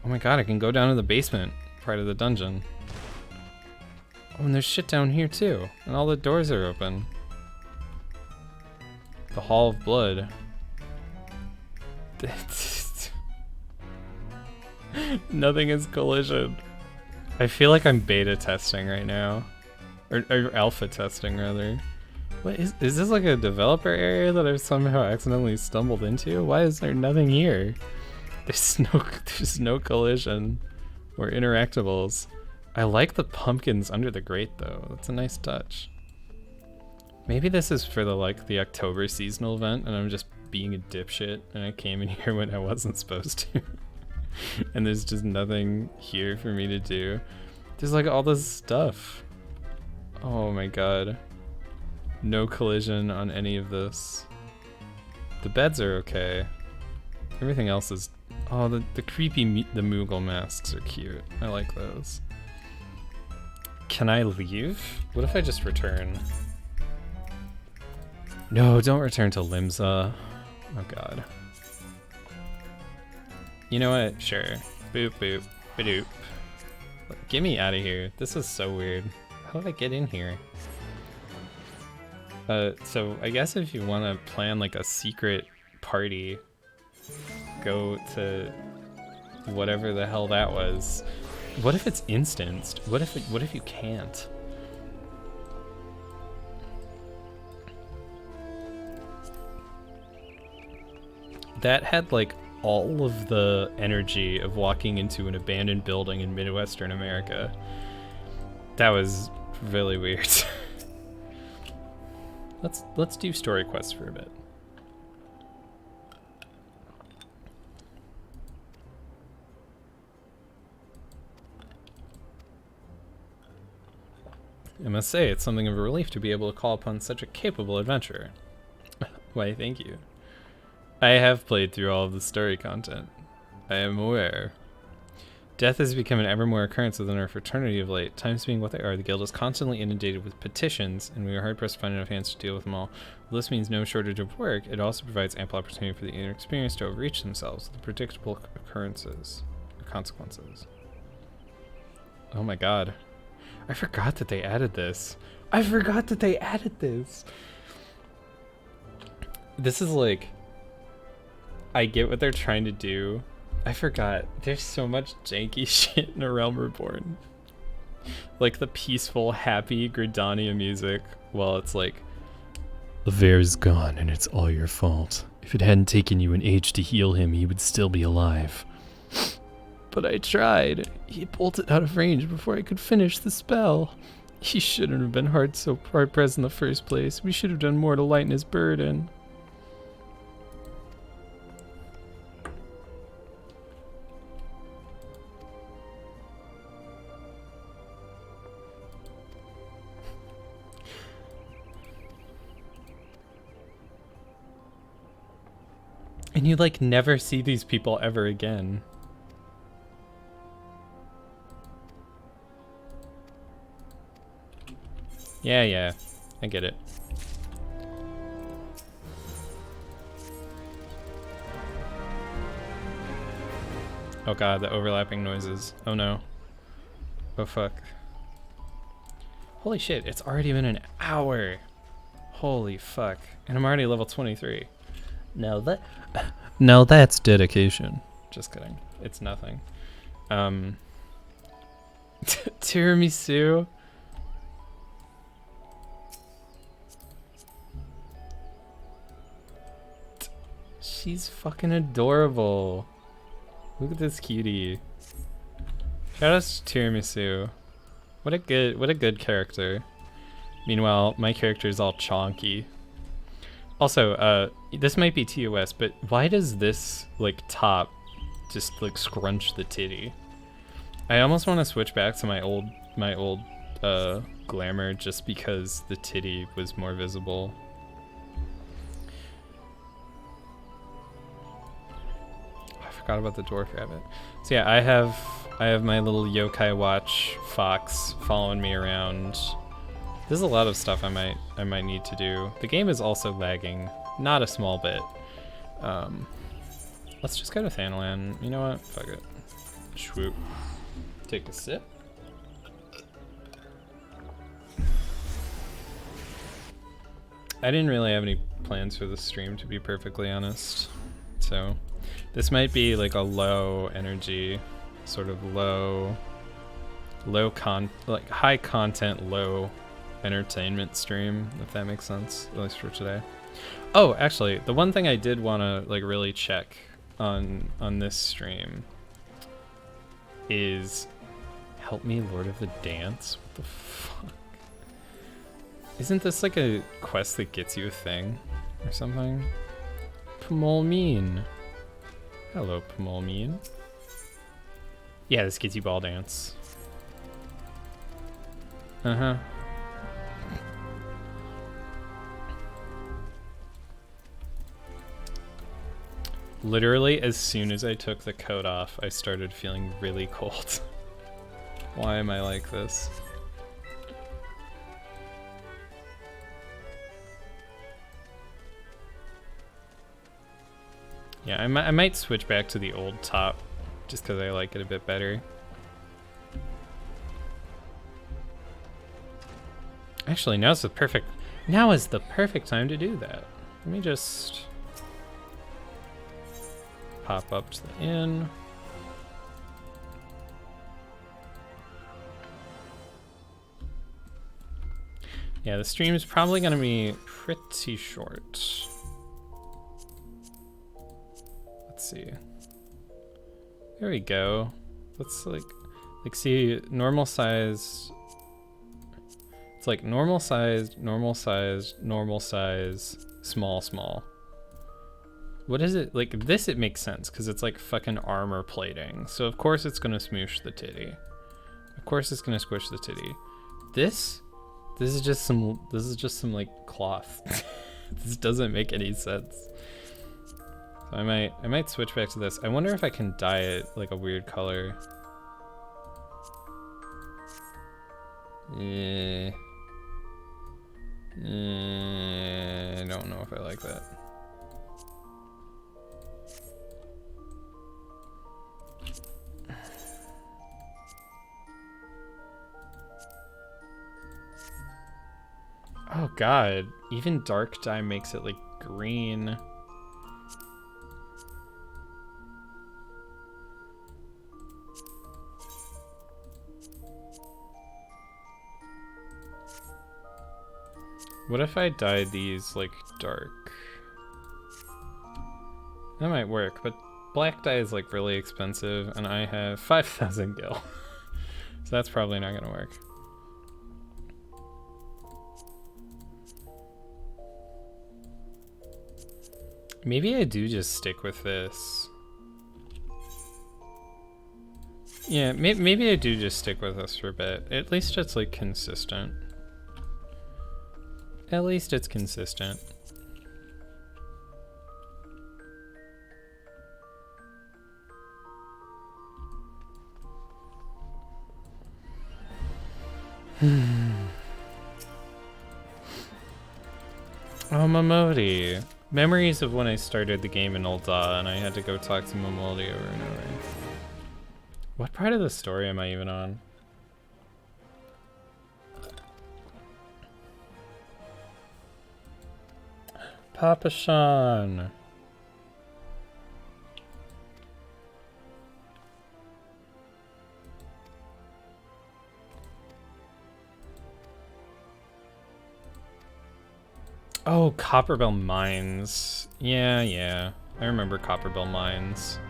Oh my god, I can go down to the basement part of the dungeon. Oh, and there's shit down here too. And all the doors are open. The Hall of Blood. Nothing is collision. I feel like I'm beta testing right now. Or alpha testing, rather. What is this like a developer area that I've somehow accidentally stumbled into? Why is there nothing here? There's no collision or interactables. I like the pumpkins under the grate though. That's a nice touch. Maybe this is for the October seasonal event and I'm just being a dipshit and I came in here when I wasn't supposed to. And there's just nothing here for me to do. There's like all this stuff. Oh my god. No collision on any of this. The beds are okay. Everything else is... Oh, the creepy the Moogle masks are cute. I like those. Can I leave? What if I just return? No, don't return to Limsa. Oh god. You know what? Sure. Boop boop. Badoop. Get me out of here. This is so weird. How did I get in here? So I guess if you want to plan like a secret party, go to whatever the hell that was. What if it's instanced? What if you can't? That had like all of the energy of walking into an abandoned building in Midwestern America. That was really weird. Let's do story quests for a bit. I must say, it's something of a relief to be able to call upon such a capable adventurer. Why, thank you. I have played through all of the story content. I am aware. Death has become an ever more occurrence within our fraternity of late. Times being what they are, the guild is constantly inundated with petitions, and we are hard-pressed to find enough hands to deal with them all. While this means no shortage of work, it also provides ample opportunity for the inexperienced to overreach themselves with predictable occurrences or consequences. Oh my god. I forgot that they added this. I forgot that they added this. This is like... I get what they're trying to do. I forgot. There's so much janky shit in A Realm Reborn. Like the peaceful, happy Gridania music, while it's like, Laver is gone and it's all your fault. If it hadn't taken you an age to heal him, he would still be alive. But I tried. He bolted out of range before I could finish the spell. He shouldn't have been so hard pressed in the first place. We should have done more to lighten his burden. And you like never see these people ever again. Yeah, I get it. Oh god, the overlapping noises. Oh no. Oh fuck. Holy shit, it's already been an hour. Holy fuck. And I'm already level 23. Now that's dedication. Just kidding. It's nothing. Tiramisu. She's fucking adorable. Look at this cutie. Shout out to Tiramisu. What a good character. Meanwhile, my character is all chonky. Also, this might be TOS, but why does this like top just like scrunch the titty? I almost want to switch back to my old glamour just because the titty was more visible. I forgot about the dwarf rabbit. So yeah, I have my little yokai watch fox following me around. There's a lot of stuff I might need to do. The game is also lagging, not a small bit. Let's just go to Thanalan. You know what? Fuck it. Swoop. Take a sip. I didn't really have any plans for the stream, to be perfectly honest. So this might be like a low energy, sort of like high content, low entertainment stream, if that makes sense, at least for today. Oh, actually, the one thing I did want to like really check on this stream is help me, Lord of the Dance. What the fuck? Isn't this like a quest that gets you a thing or something? Pumolmine. Hello, Pumolmine. Yeah, this gets you ball dance. Uh-huh. Literally, as soon as I took the coat off, I started feeling really cold. Why am I like this? Yeah, I might switch back to the old top, just because I like it a bit better. Actually, now is the perfect time to do that. Let me just pop up to the inn. Yeah, the stream is probably gonna be pretty short. Let's see. There we go. Let's like see normal size. It's like normal size, normal size, normal size, small, small. What is it? Like this, it makes sense because it's like fucking armor plating. So of course it's gonna smoosh the titty. Of course it's gonna squish the titty. This This is just some like cloth. This doesn't make any sense. So I might switch back to this. I wonder if I can dye it like a weird color. I don't know if I like that. Oh god, even dark dye makes it like green. What if I dyed these like dark? That might work, but black dye is like really expensive and I have 5,000 gil. So that's probably not gonna work. Maybe I do just stick with this. Yeah, maybe I do just stick with this for a bit. At least it's like consistent. At least it's consistent. Oh, Momodi. Memories of when I started the game in Ul'dah and I had to go talk to Momodi over and over. What part of the story am I even on? Papa Sean. Oh, Copperbell Mines. Yeah. I remember Copperbell Mines.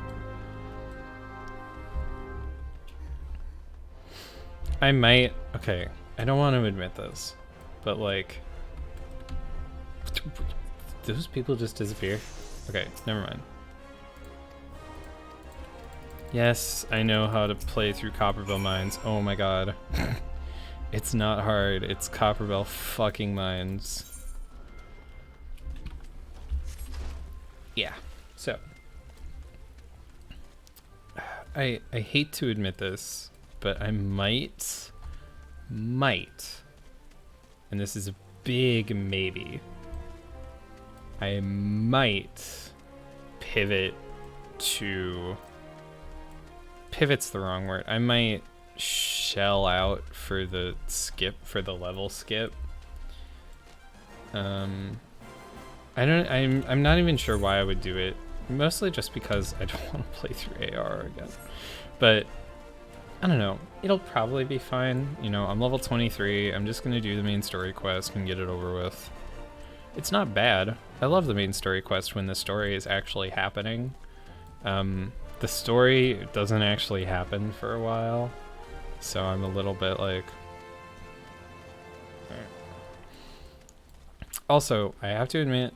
I might... Okay, I don't want to admit this, but like... Those people just disappear? Okay, never mind. Yes, I know how to play through Copperbell Mines. Oh my god. It's not hard, it's Copperbell fucking Mines. Yeah, so I hate to admit this, but I might, and this is a big maybe, I might pivot's the wrong word. I might shell out for the level skip. I'm not even sure why I would do it. Mostly just because I don't want to play through AR again. But I don't know. It'll probably be fine. You know, I'm level 23. I'm just gonna do the main story quest and get it over with. It's not bad. I love the main story quest when the story is actually happening. The story doesn't actually happen for a while, so I'm a little bit like... Also, I have to admit,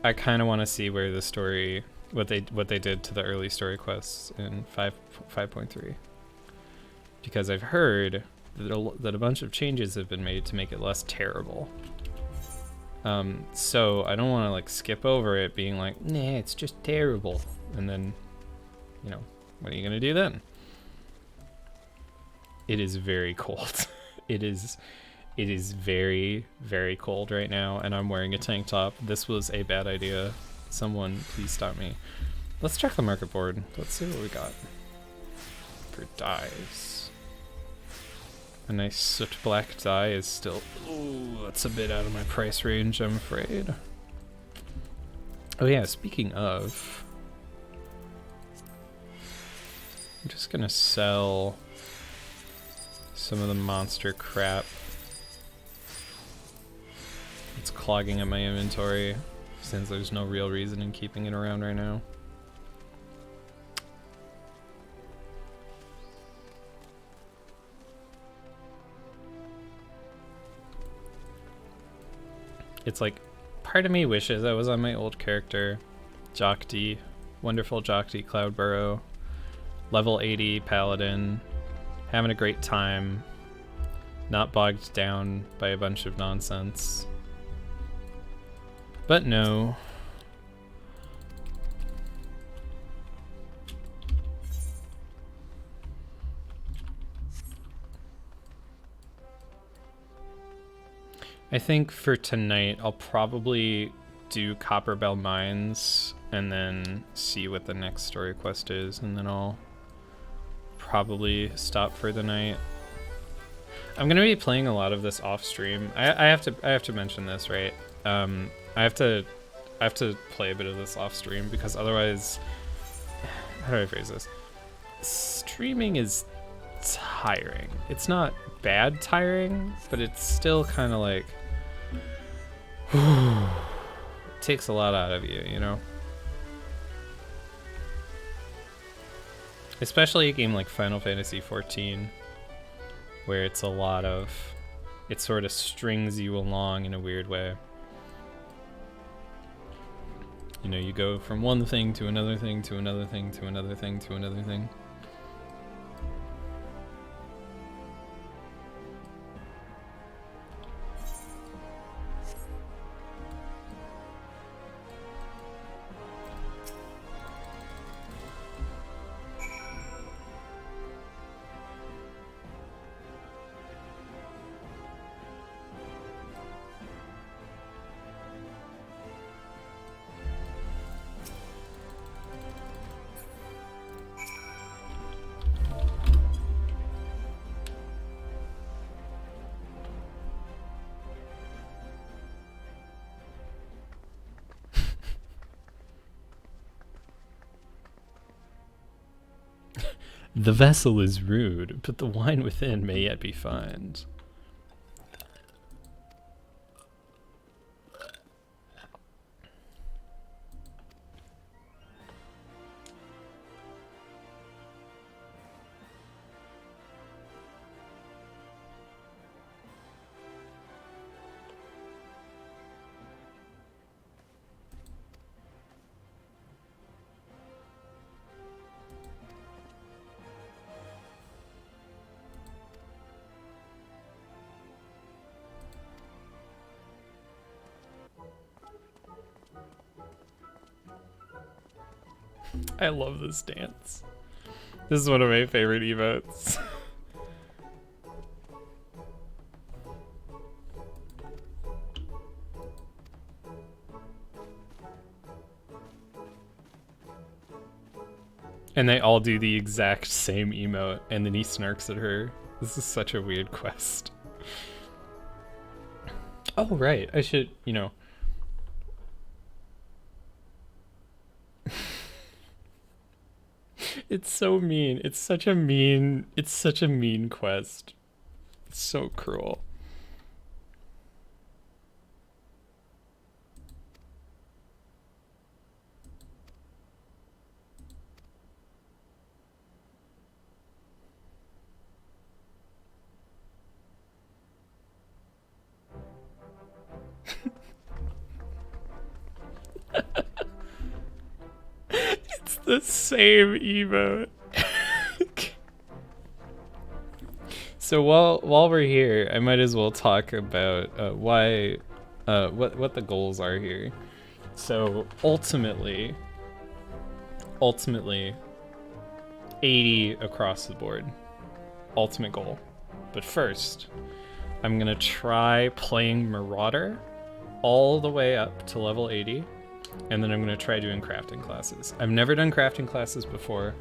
I kind of want to see where the story, what they did to the early story quests in 5.3, because I've heard that a bunch of changes have been made to make it less terrible. So I don't want to like skip over it being like, nah, it's just terrible, and then, you know, what are you gonna do then? It is very cold. It is very, very cold right now, and I'm wearing a tank top. This was a bad idea. Someone please stop me. Let's check the market board. Let's see what we got for dyes. A nice soot black dye is still... Ooh, that's a bit out of my price range, I'm afraid. Oh yeah, speaking of... I'm just gonna sell some of the monster crap. It's clogging up my inventory since there's no real reason in keeping it around right now. It's like, part of me wishes I was on my old character, Jock D, wonderful Jock D Cloudburrow, level 80 paladin, having a great time. not bogged down by a bunch of nonsense. But no. I think for tonight, I'll probably do Copperbell Mines and then see what the next story quest is, and then I'll probably stop for the night. I'm gonna be playing a lot of this off stream. I have to mention this, right? I have to play a bit of this off stream because otherwise, how do I phrase this? Streaming is tiring. It's not bad tiring, but it's still kind of like it takes a lot out of you, you know? Especially a game like Final Fantasy XIV, where it's a lot of, it sort of strings you along in a weird way. You know, you go from one thing to another thing to another thing to another thing to another thing. The vessel is rude, but the wine within may yet be found. I love this dance. This is one of my favorite emotes. And they all do the exact same emote, and then he snarks at her. This is such a weird quest. Oh, right. I should, you know. It's so mean. It's such a mean quest. It's so cruel. It's the same emote. So while we're here, I might as well talk about what the goals are here. So ultimately 80 across the board. Ultimate goal. But first, I'm gonna try playing Marauder all the way up to level 80. And then I'm going to try doing crafting classes. I've never done crafting classes before.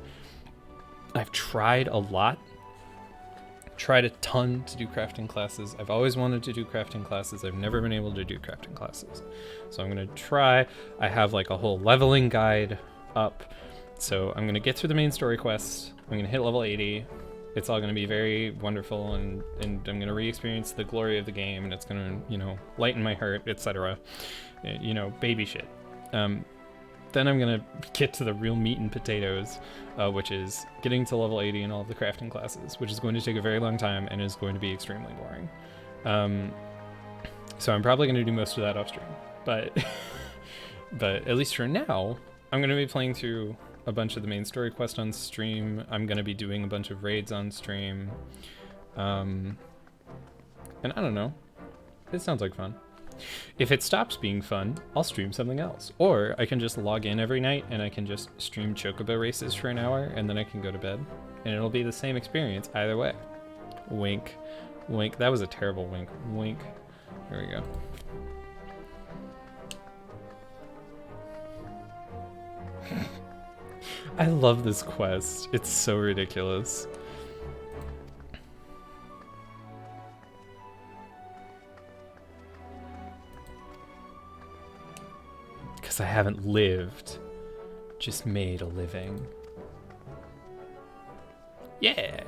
I've tried a lot. Tried a ton to do crafting classes. I've always wanted to do crafting classes. I've never been able to do crafting classes. So I'm going to try. I have like a whole leveling guide up. So I'm going to get through the main story quest. I'm going to hit level 80. It's all going to be very wonderful, and I'm going to re-experience the glory of the game, and it's going to, you know, lighten my heart, etc. You know, baby shit. Then I'm gonna get to the real meat and potatoes, which is getting to level 80 in all of the crafting classes, which is going to take a very long time and is going to be extremely boring. So I'm probably gonna do most of that off stream, but at least for now, I'm gonna be playing through a bunch of the main story quest on stream. I'm gonna be doing a bunch of raids on stream. And I don't know. It sounds like fun. If it stops being fun, I'll stream something else. Or I can just log in every night and I can just stream Chocobo races for an hour and then I can go to bed. And it'll be the same experience either way. Wink. Wink. That was a terrible wink. Wink. There we go. I love this quest. It's so ridiculous. Because I haven't lived, just made a living. Yeah!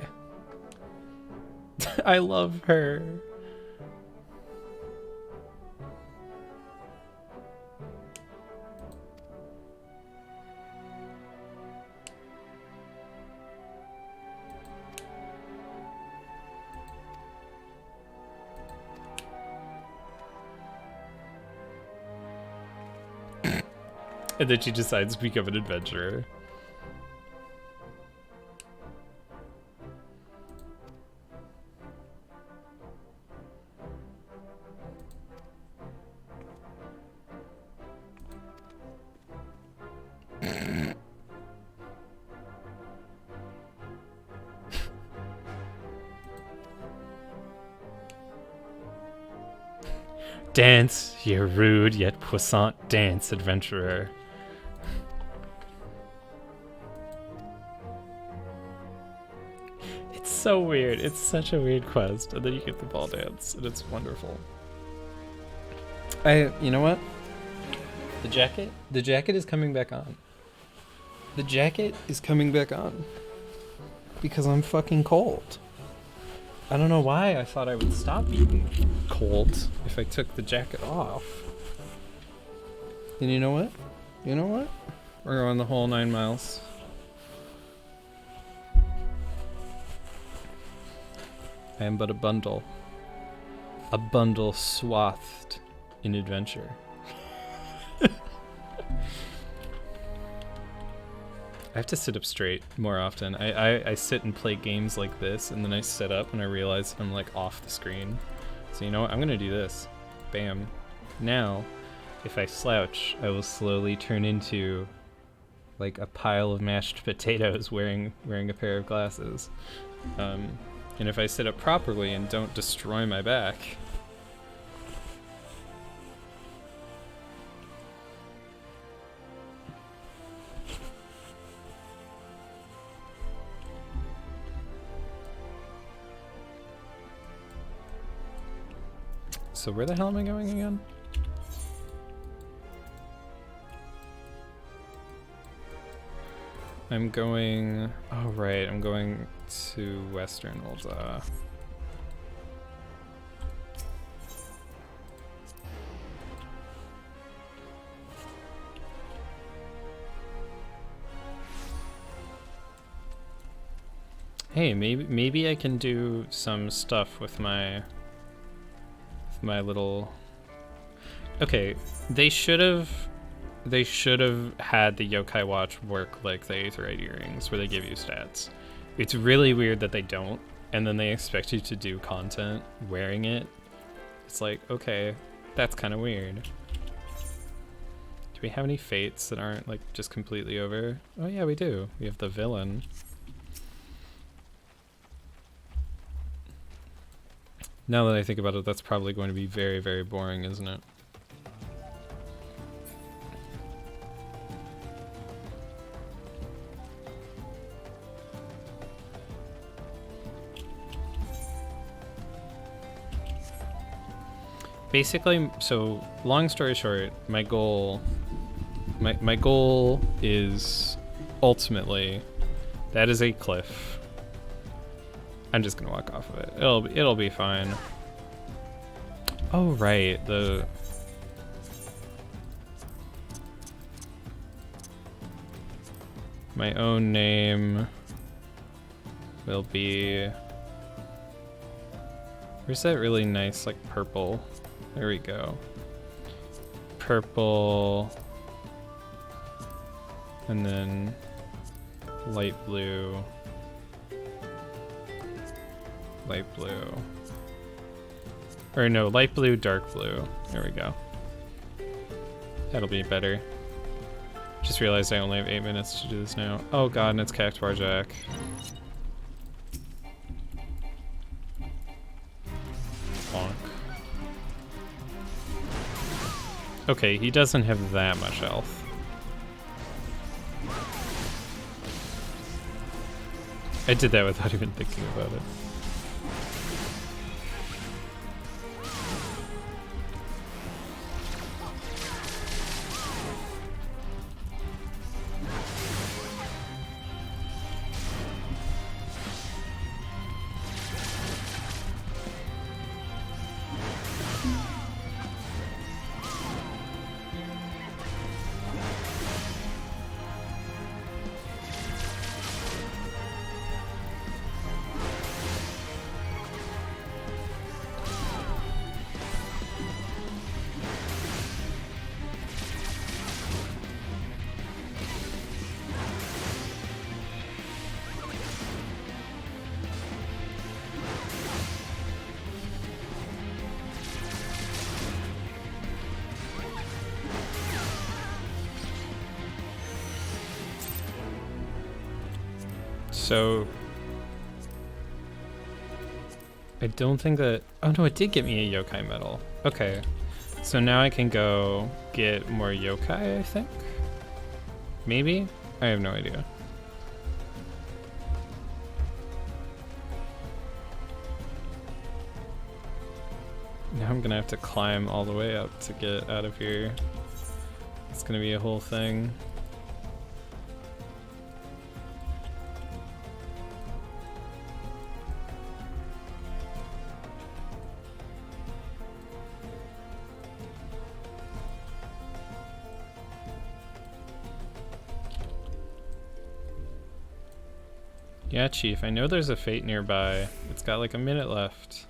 I love her. And then she decides to become an adventurer. Dance, you rude yet puissant dance adventurer. It's so weird. It's such a weird quest. And then you get the ball dance, and it's wonderful. You know what? The jacket is coming back on. The jacket is coming back on. Because I'm fucking cold. I don't know why I thought I would stop being cold if I took the jacket off. And you know what? You know what? We're going the whole 9 miles. I am but a bundle. A bundle swathed in adventure. I have to sit up straight more often. I sit and play games like this, and then I sit up and I realize I'm like off the screen. So you know what? I'm gonna do this. Bam. Now, if I slouch, I will slowly turn into like a pile of mashed potatoes wearing a pair of glasses. And if I sit up properly and don't destroy my back, so where the hell am I going again? I'm going, oh right, I'm going to Western Ulza. Hey, maybe I can do some stuff with my little. Okay, they should have had the Yokai Watch work like the Aetheryte earrings, where they give you stats. It's really weird that they don't, and then they expect you to do content wearing it. It's like, okay, that's kind of weird. Do we have any fates that aren't like just completely over? Oh yeah, we do. We have the villain. Now that I think about it, that's probably going to be very, very boring, isn't it? Basically, so long story short, my goal is ultimately, that is a cliff. I'm just gonna walk off of it. It'll be fine. Oh right, my own name will be, where's that really nice like purple? There we go. Purple, and then light blue. Light blue. Or no, light blue, dark blue. There we go. That'll be better. Just realized I only have 8 minutes to do this now. Oh god, and it's Cactuar Jack. Bonk. Okay, he doesn't have that much health. I did that without even thinking about it. So I don't think that, oh no, it did get me a yokai medal. Okay, so now I can go get more yokai, I think? Maybe? I have no idea. Now I'm gonna have to climb all the way up to get out of here. It's gonna be a whole thing. Yeah, Chief, I know there's a fate nearby. It's got like a minute left.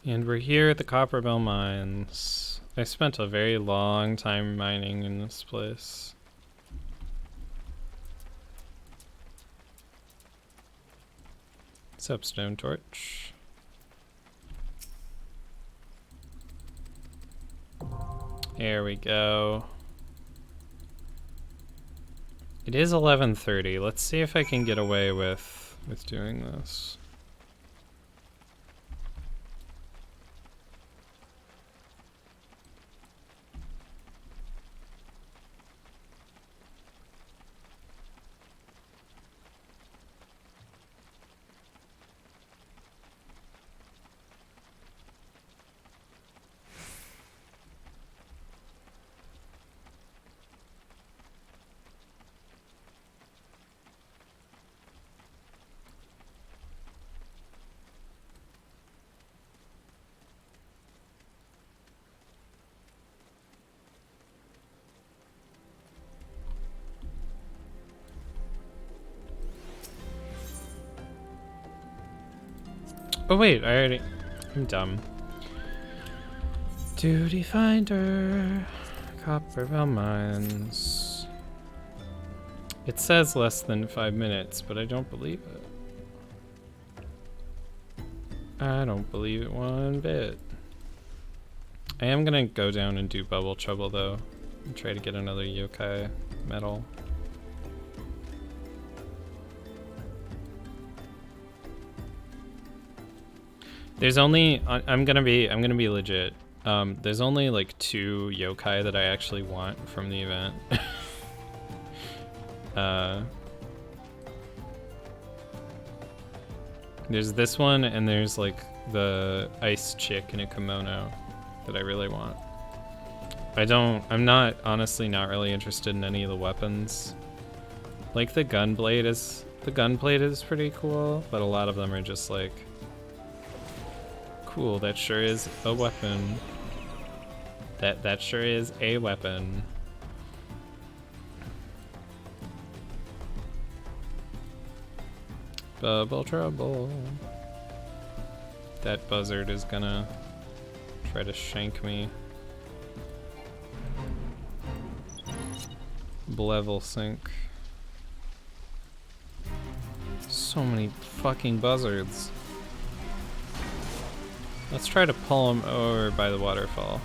And we're here at the Copperbell Mines. I spent a very long time mining in this place. What's up, Stone Torch? There we go. It is 11:30. Let's see if I can get away with doing this. Oh wait, I'm dumb. Duty Finder, Copperbell Mines. It says less than 5 minutes, but I don't believe it. I don't believe it one bit. I am gonna go down and do Bubble Trouble though, and try to get another yokai medal. There's only, I'm gonna be legit. There's only like 2 yokai that I actually want from the event. There's this one, and there's like the ice chick in a kimono that I really want. I'm not, honestly not really interested in any of the weapons. Like the gunblade is pretty cool, but a lot of them are just like, cool, that sure is a weapon. That sure is a weapon. Bubble trouble. That buzzard is gonna try to shank me. Level sync. So many fucking buzzards. Let's try to pull them over by the waterfall.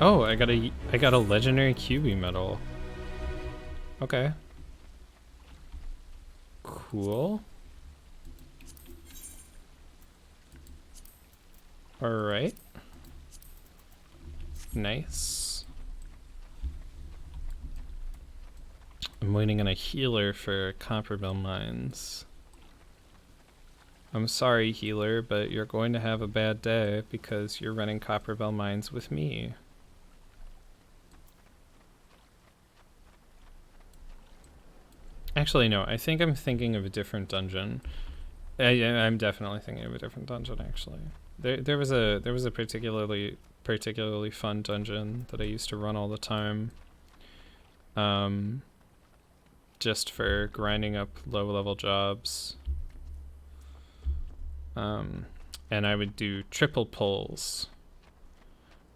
Oh, I got a legendary QB medal. Okay. Cool. All right. Nice. I'm waiting on a healer for Copperbell Mines. I'm sorry, healer, but you're going to have a bad day because you're running Copperbell Mines with me. Actually, no, I think I'm thinking of a different dungeon. I'm definitely thinking of a different dungeon, actually. There was a particularly fun dungeon that I used to run all the time. Just for grinding up low-level jobs. And I would do triple pulls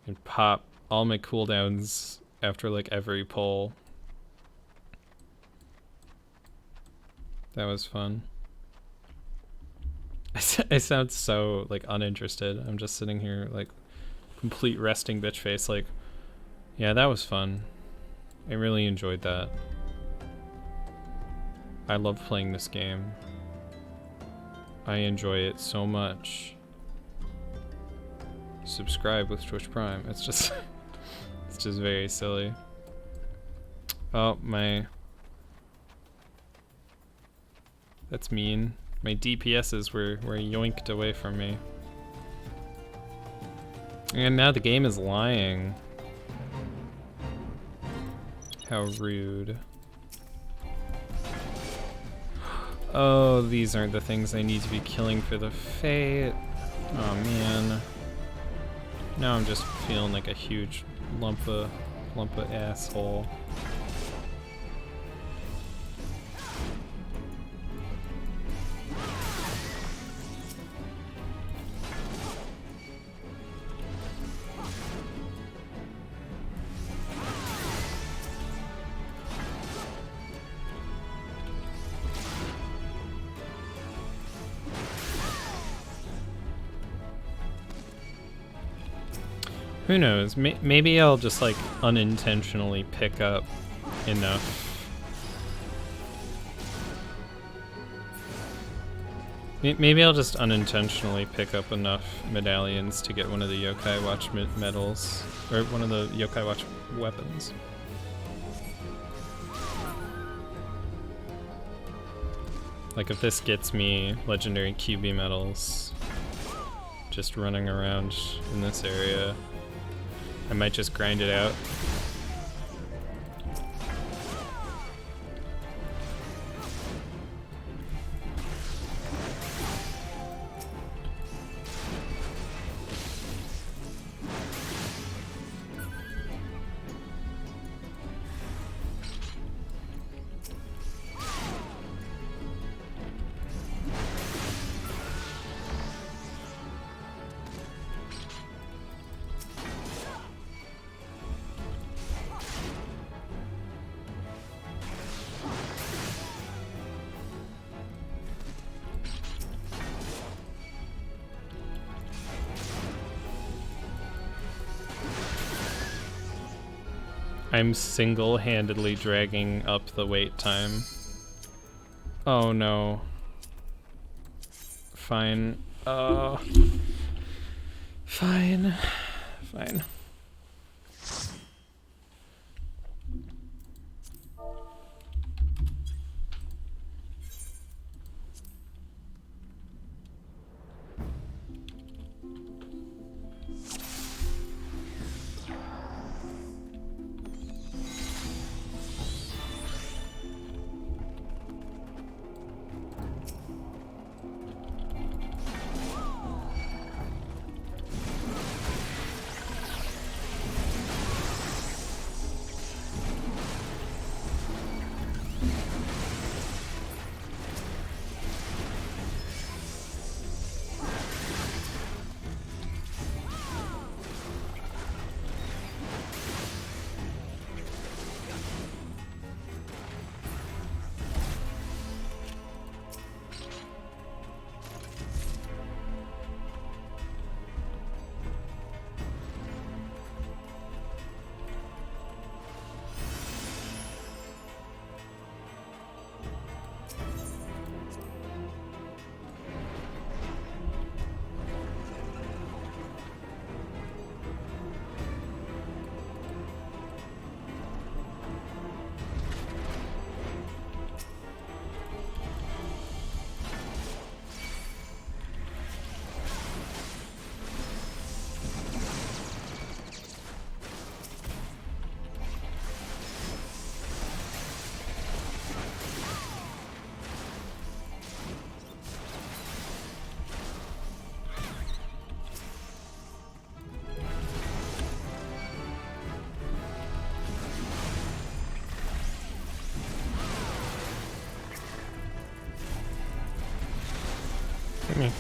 and pop all my cooldowns after like every pull. That was fun. I sound so like uninterested. I'm just sitting here like complete resting bitch face like, yeah, that was fun. I really enjoyed that. I love playing this game. I enjoy it so much. Subscribe with Twitch Prime. It's just it's just very silly. Oh, that's mean. My DPSs were yoinked away from me. And now the game is lying. How rude. Oh, these aren't the things I need to be killing for the Fate. Oh man. Now I'm just feeling like a huge lump of asshole. Who knows? Maybe I'll just like unintentionally pick up enough. Maybe I'll just unintentionally pick up enough medallions to get one of the Yokai Watch medals, or one of the Yokai Watch weapons. Like if this gets me legendary QB medals, just running around in this area, I might just grind it out. I'm single-handedly dragging up the wait time. Oh no. Fine. Fine. Fine. Me.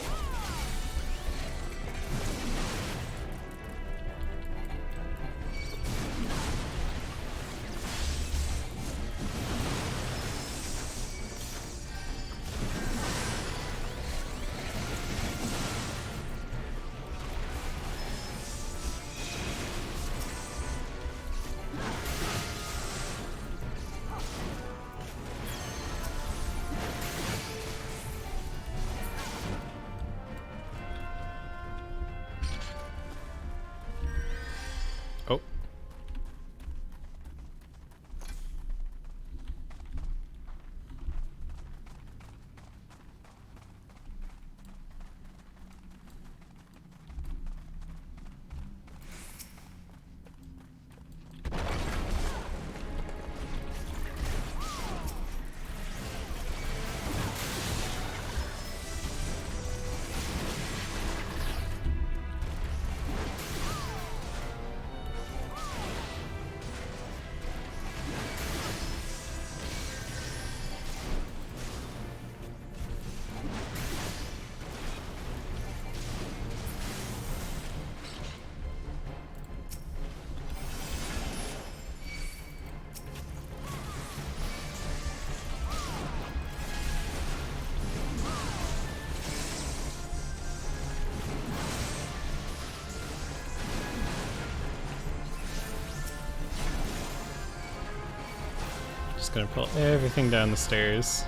just gonna pull everything down the stairs.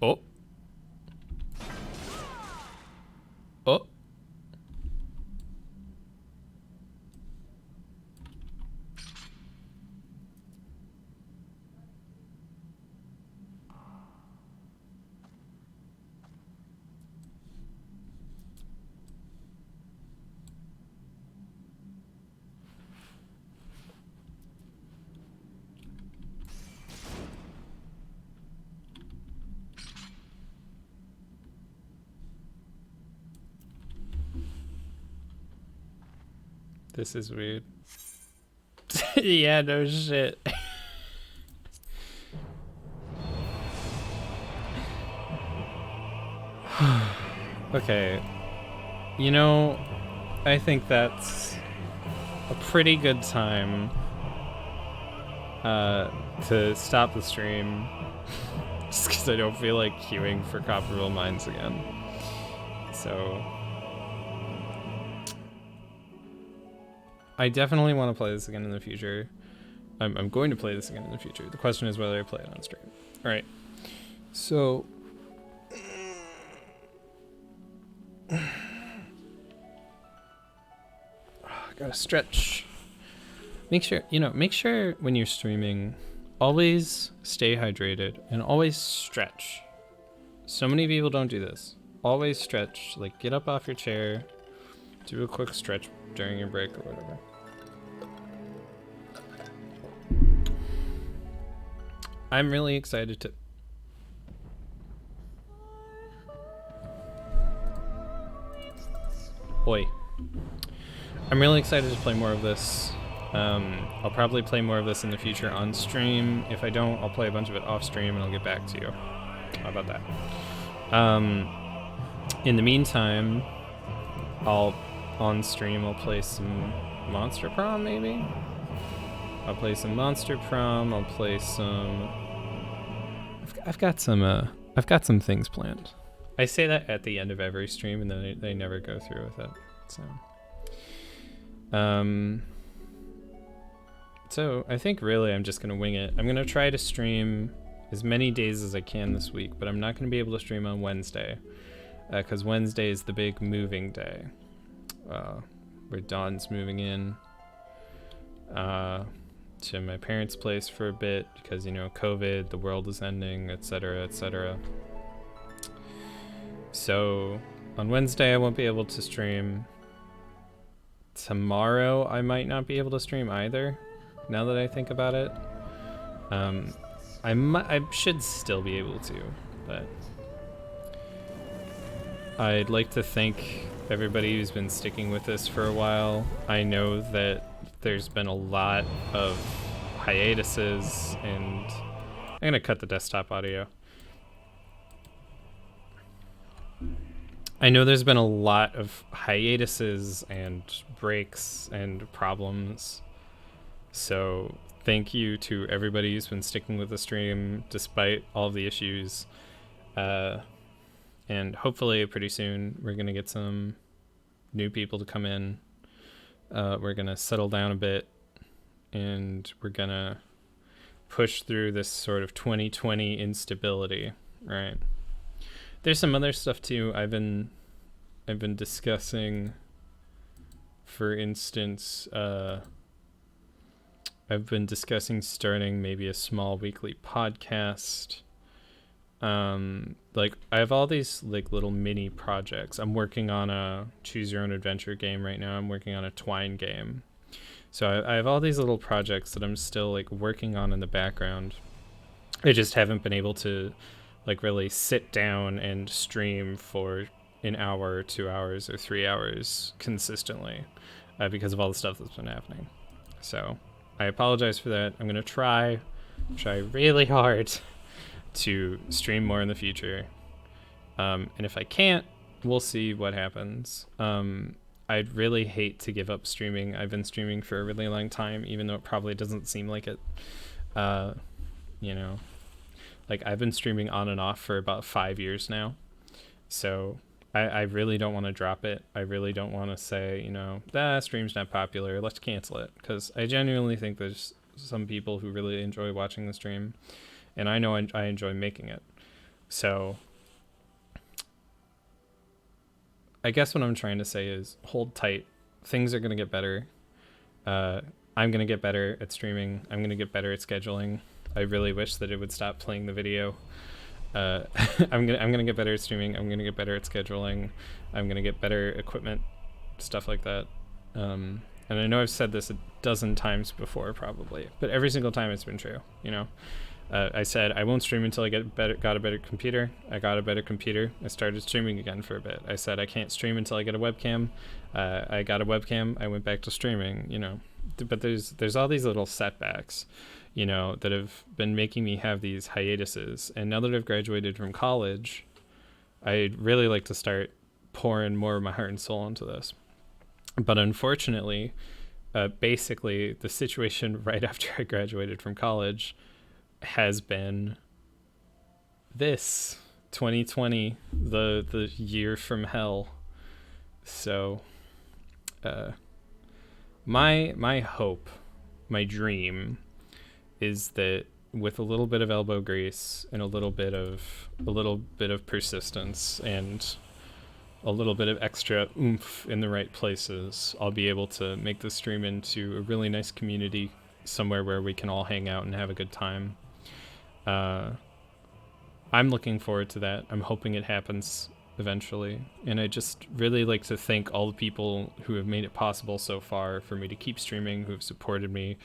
Oh. Oh. This is weird. Yeah, no shit. Okay. You know, I think that's a pretty good time to stop the stream. Just because I don't feel like queuing for Copperville Mines again. So I definitely want to play this again in the future. I'm going to play this again in the future. The question is whether I play it on stream. All right. So gotta stretch. Make sure when you're streaming, always stay hydrated and always stretch. So many people don't do this. Always stretch. Like, get up off your chair, do a quick stretch during your break or whatever. I'm really excited to... Oi. I'm really excited to play more of this. I'll probably play more of this in the future on stream. If I don't, I'll play a bunch of it off stream and I'll get back to you. How about that? In the meantime, on stream I'll play some Monster Prom, maybe? I'll play some Monster Prom, I'll play some... I've got some things planned. I say that at the end of every stream and then they never go through with it, so I think really I'm just gonna wing it. I'm gonna try to stream as many days as I can this week, but I'm not gonna be able to stream on Wednesday, because Wednesday is the big moving day, where Dawn's moving in to my parents' place for a bit because, you know, COVID, the world is ending, etc., etc. So on Wednesday I won't be able to stream. Tomorrow I might not be able to stream either, now that I think about it. I should still be able to, but I'd like to thank everybody who's been sticking with this for a while. I know that there's been a lot of hiatuses, and I'm gonna cut the desktop audio. I know there's been a lot of hiatuses and breaks and problems, so thank you to everybody who's been sticking with the stream despite all the issues, and hopefully pretty soon we're gonna get some new people to come in. We're gonna settle down a bit and we're gonna push through this sort of 2020 instability, right? There's some other stuff too. I've been discussing, for instance, I've been discussing starting maybe a small weekly podcast. Like, I have all these like little mini projects. I'm working on a choose your own adventure game right now. I'm working on a Twine game. So I have all these little projects that I'm still like working on in the background. I just haven't been able to like really sit down and stream for an hour, 2 hours, or 3 hours consistently, because of all the stuff that's been happening. So I apologize for that. I'm gonna try really hard to stream more in the future, And if I can't, we'll see what happens. I'd really hate to give up streaming. I've been streaming for a really long time, even though it probably doesn't seem like it. You know, like I've been streaming on and off for about 5 years now. So I really don't want to drop it. I really don't want to say, you know, that stream's not popular, let's cancel it. Because I genuinely think there's some people who really enjoy watching the stream. And I know I enjoy making it. So I guess what I'm trying to say is hold tight. Things are going to get better. I'm going to get better at streaming. I'm going to get better at scheduling. I really wish that it would stop playing the video. I'm gonna get better at streaming. I'm gonna get better at scheduling. I'm gonna get better equipment, stuff like that. And I know I've said this a dozen times before, probably, but every single time it's been true. You know, I said I won't stream until I got a better computer. I got a better computer. I started streaming again for a bit. I said I can't stream until I get a webcam. I got a webcam. I went back to streaming. You know, but there's all these little setbacks, you know, that have been making me have these hiatuses. And now that I've graduated from college, I'd really like to start pouring more of my heart and soul into this. But unfortunately, basically the situation right after I graduated from college has been this 2020, the year from hell. So my hope, my dream is that with a little bit of elbow grease and a little bit of persistence and a little bit of extra oomph in the right places, I'll be able to make the stream into a really nice community somewhere where we can all hang out and have a good time. I'm looking forward to that. I'm hoping it happens eventually. And I just really like to thank all the people who have made it possible so far for me to keep streaming, who have supported me,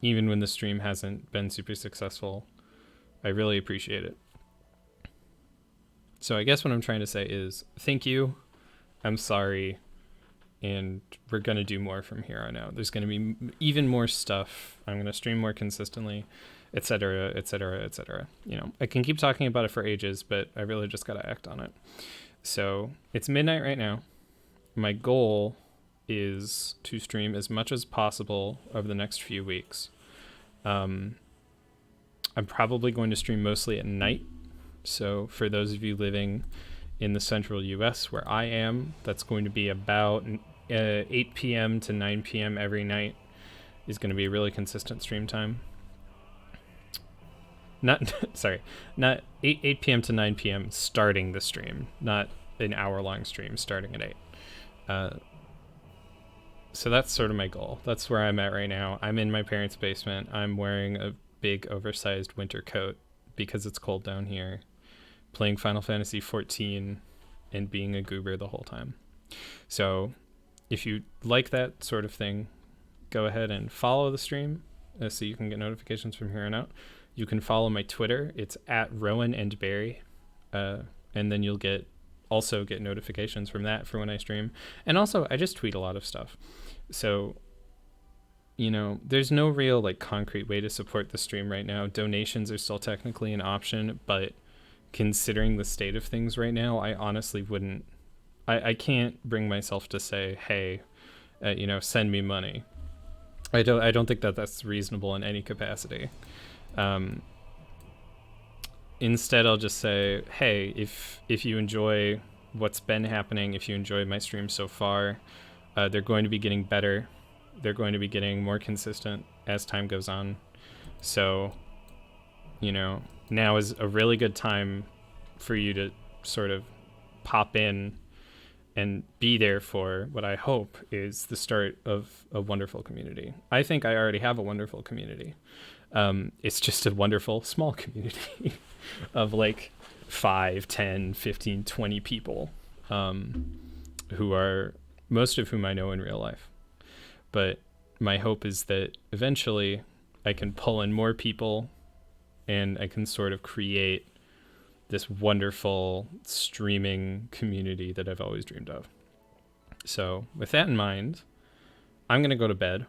even when the stream hasn't been super successful. I really appreciate it. So I guess what I'm trying to say is thank you. I'm sorry. And we're going to do more from here on out. There's going to be even more stuff. I'm going to stream more consistently, etc., etc., etc. You know, I can keep talking about it for ages, but I really just got to act on it. So it's midnight right now. My goal is to stream as much as possible over the next few weeks. I'm probably going to stream mostly at night. So for those of you living in the central US where I am, that's going to be about 8 p.m. to 9 p.m. every night is going to be a really consistent stream time. Not 8 p.m. to 9 p.m. starting the stream, not an hour-long stream starting at 8. So that's sort of my goal. That's where I'm at right now. I'm in my parents' basement. I'm wearing a big oversized winter coat because it's cold down here, playing Final Fantasy XIV and being a goober the whole time. So if you like that sort of thing, go ahead and follow the stream so you can get notifications from here on out. You can follow my Twitter. It's at Rowan and Barry. And then you'll also get notifications from that for when I stream. And also, I just tweet a lot of stuff. So, you know, there's no real like concrete way to support the stream right now. Donations are still technically an option, but considering the state of things right now, I honestly wouldn't. I can't bring myself to say, hey, you know, send me money. I don't think that that's reasonable in any capacity. Instead, I'll just say, hey, if you enjoy what's been happening, if you enjoy my streams so far, they're going to be getting better. They're going to be getting more consistent as time goes on. So, you know, now is a really good time for you to sort of pop in and be there for what I hope is the start of a wonderful community. I think I already have a wonderful community. It's just a wonderful small community of like 5, 10, 15, 20 people, who are most of whom I know in real life. But my hope is that eventually I can pull in more people and I can sort of create this wonderful streaming community that I've always dreamed of. So with that in mind, I'm going to go to bed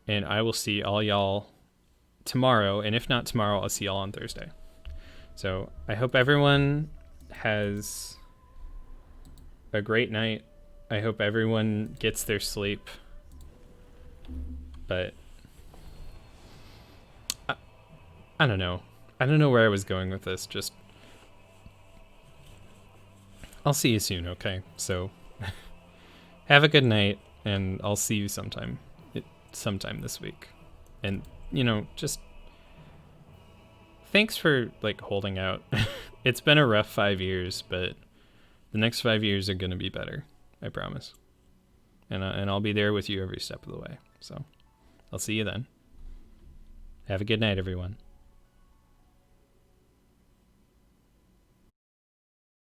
and I will see all y'all tomorrow. And if not tomorrow, I'll see y'all on Thursday. So I hope everyone has a great night. I hope everyone gets their sleep. But I don't know. I don't know where I was going with this. Just I'll see you soon, okay? So have a good night, and I'll see you sometime this week. And, you know, just thanks for, like, holding out. It's been a rough 5 years, but the next 5 years are going to be better. I promise. And I'll be there with you every step of the way. So I'll see you then. Have a good night, everyone.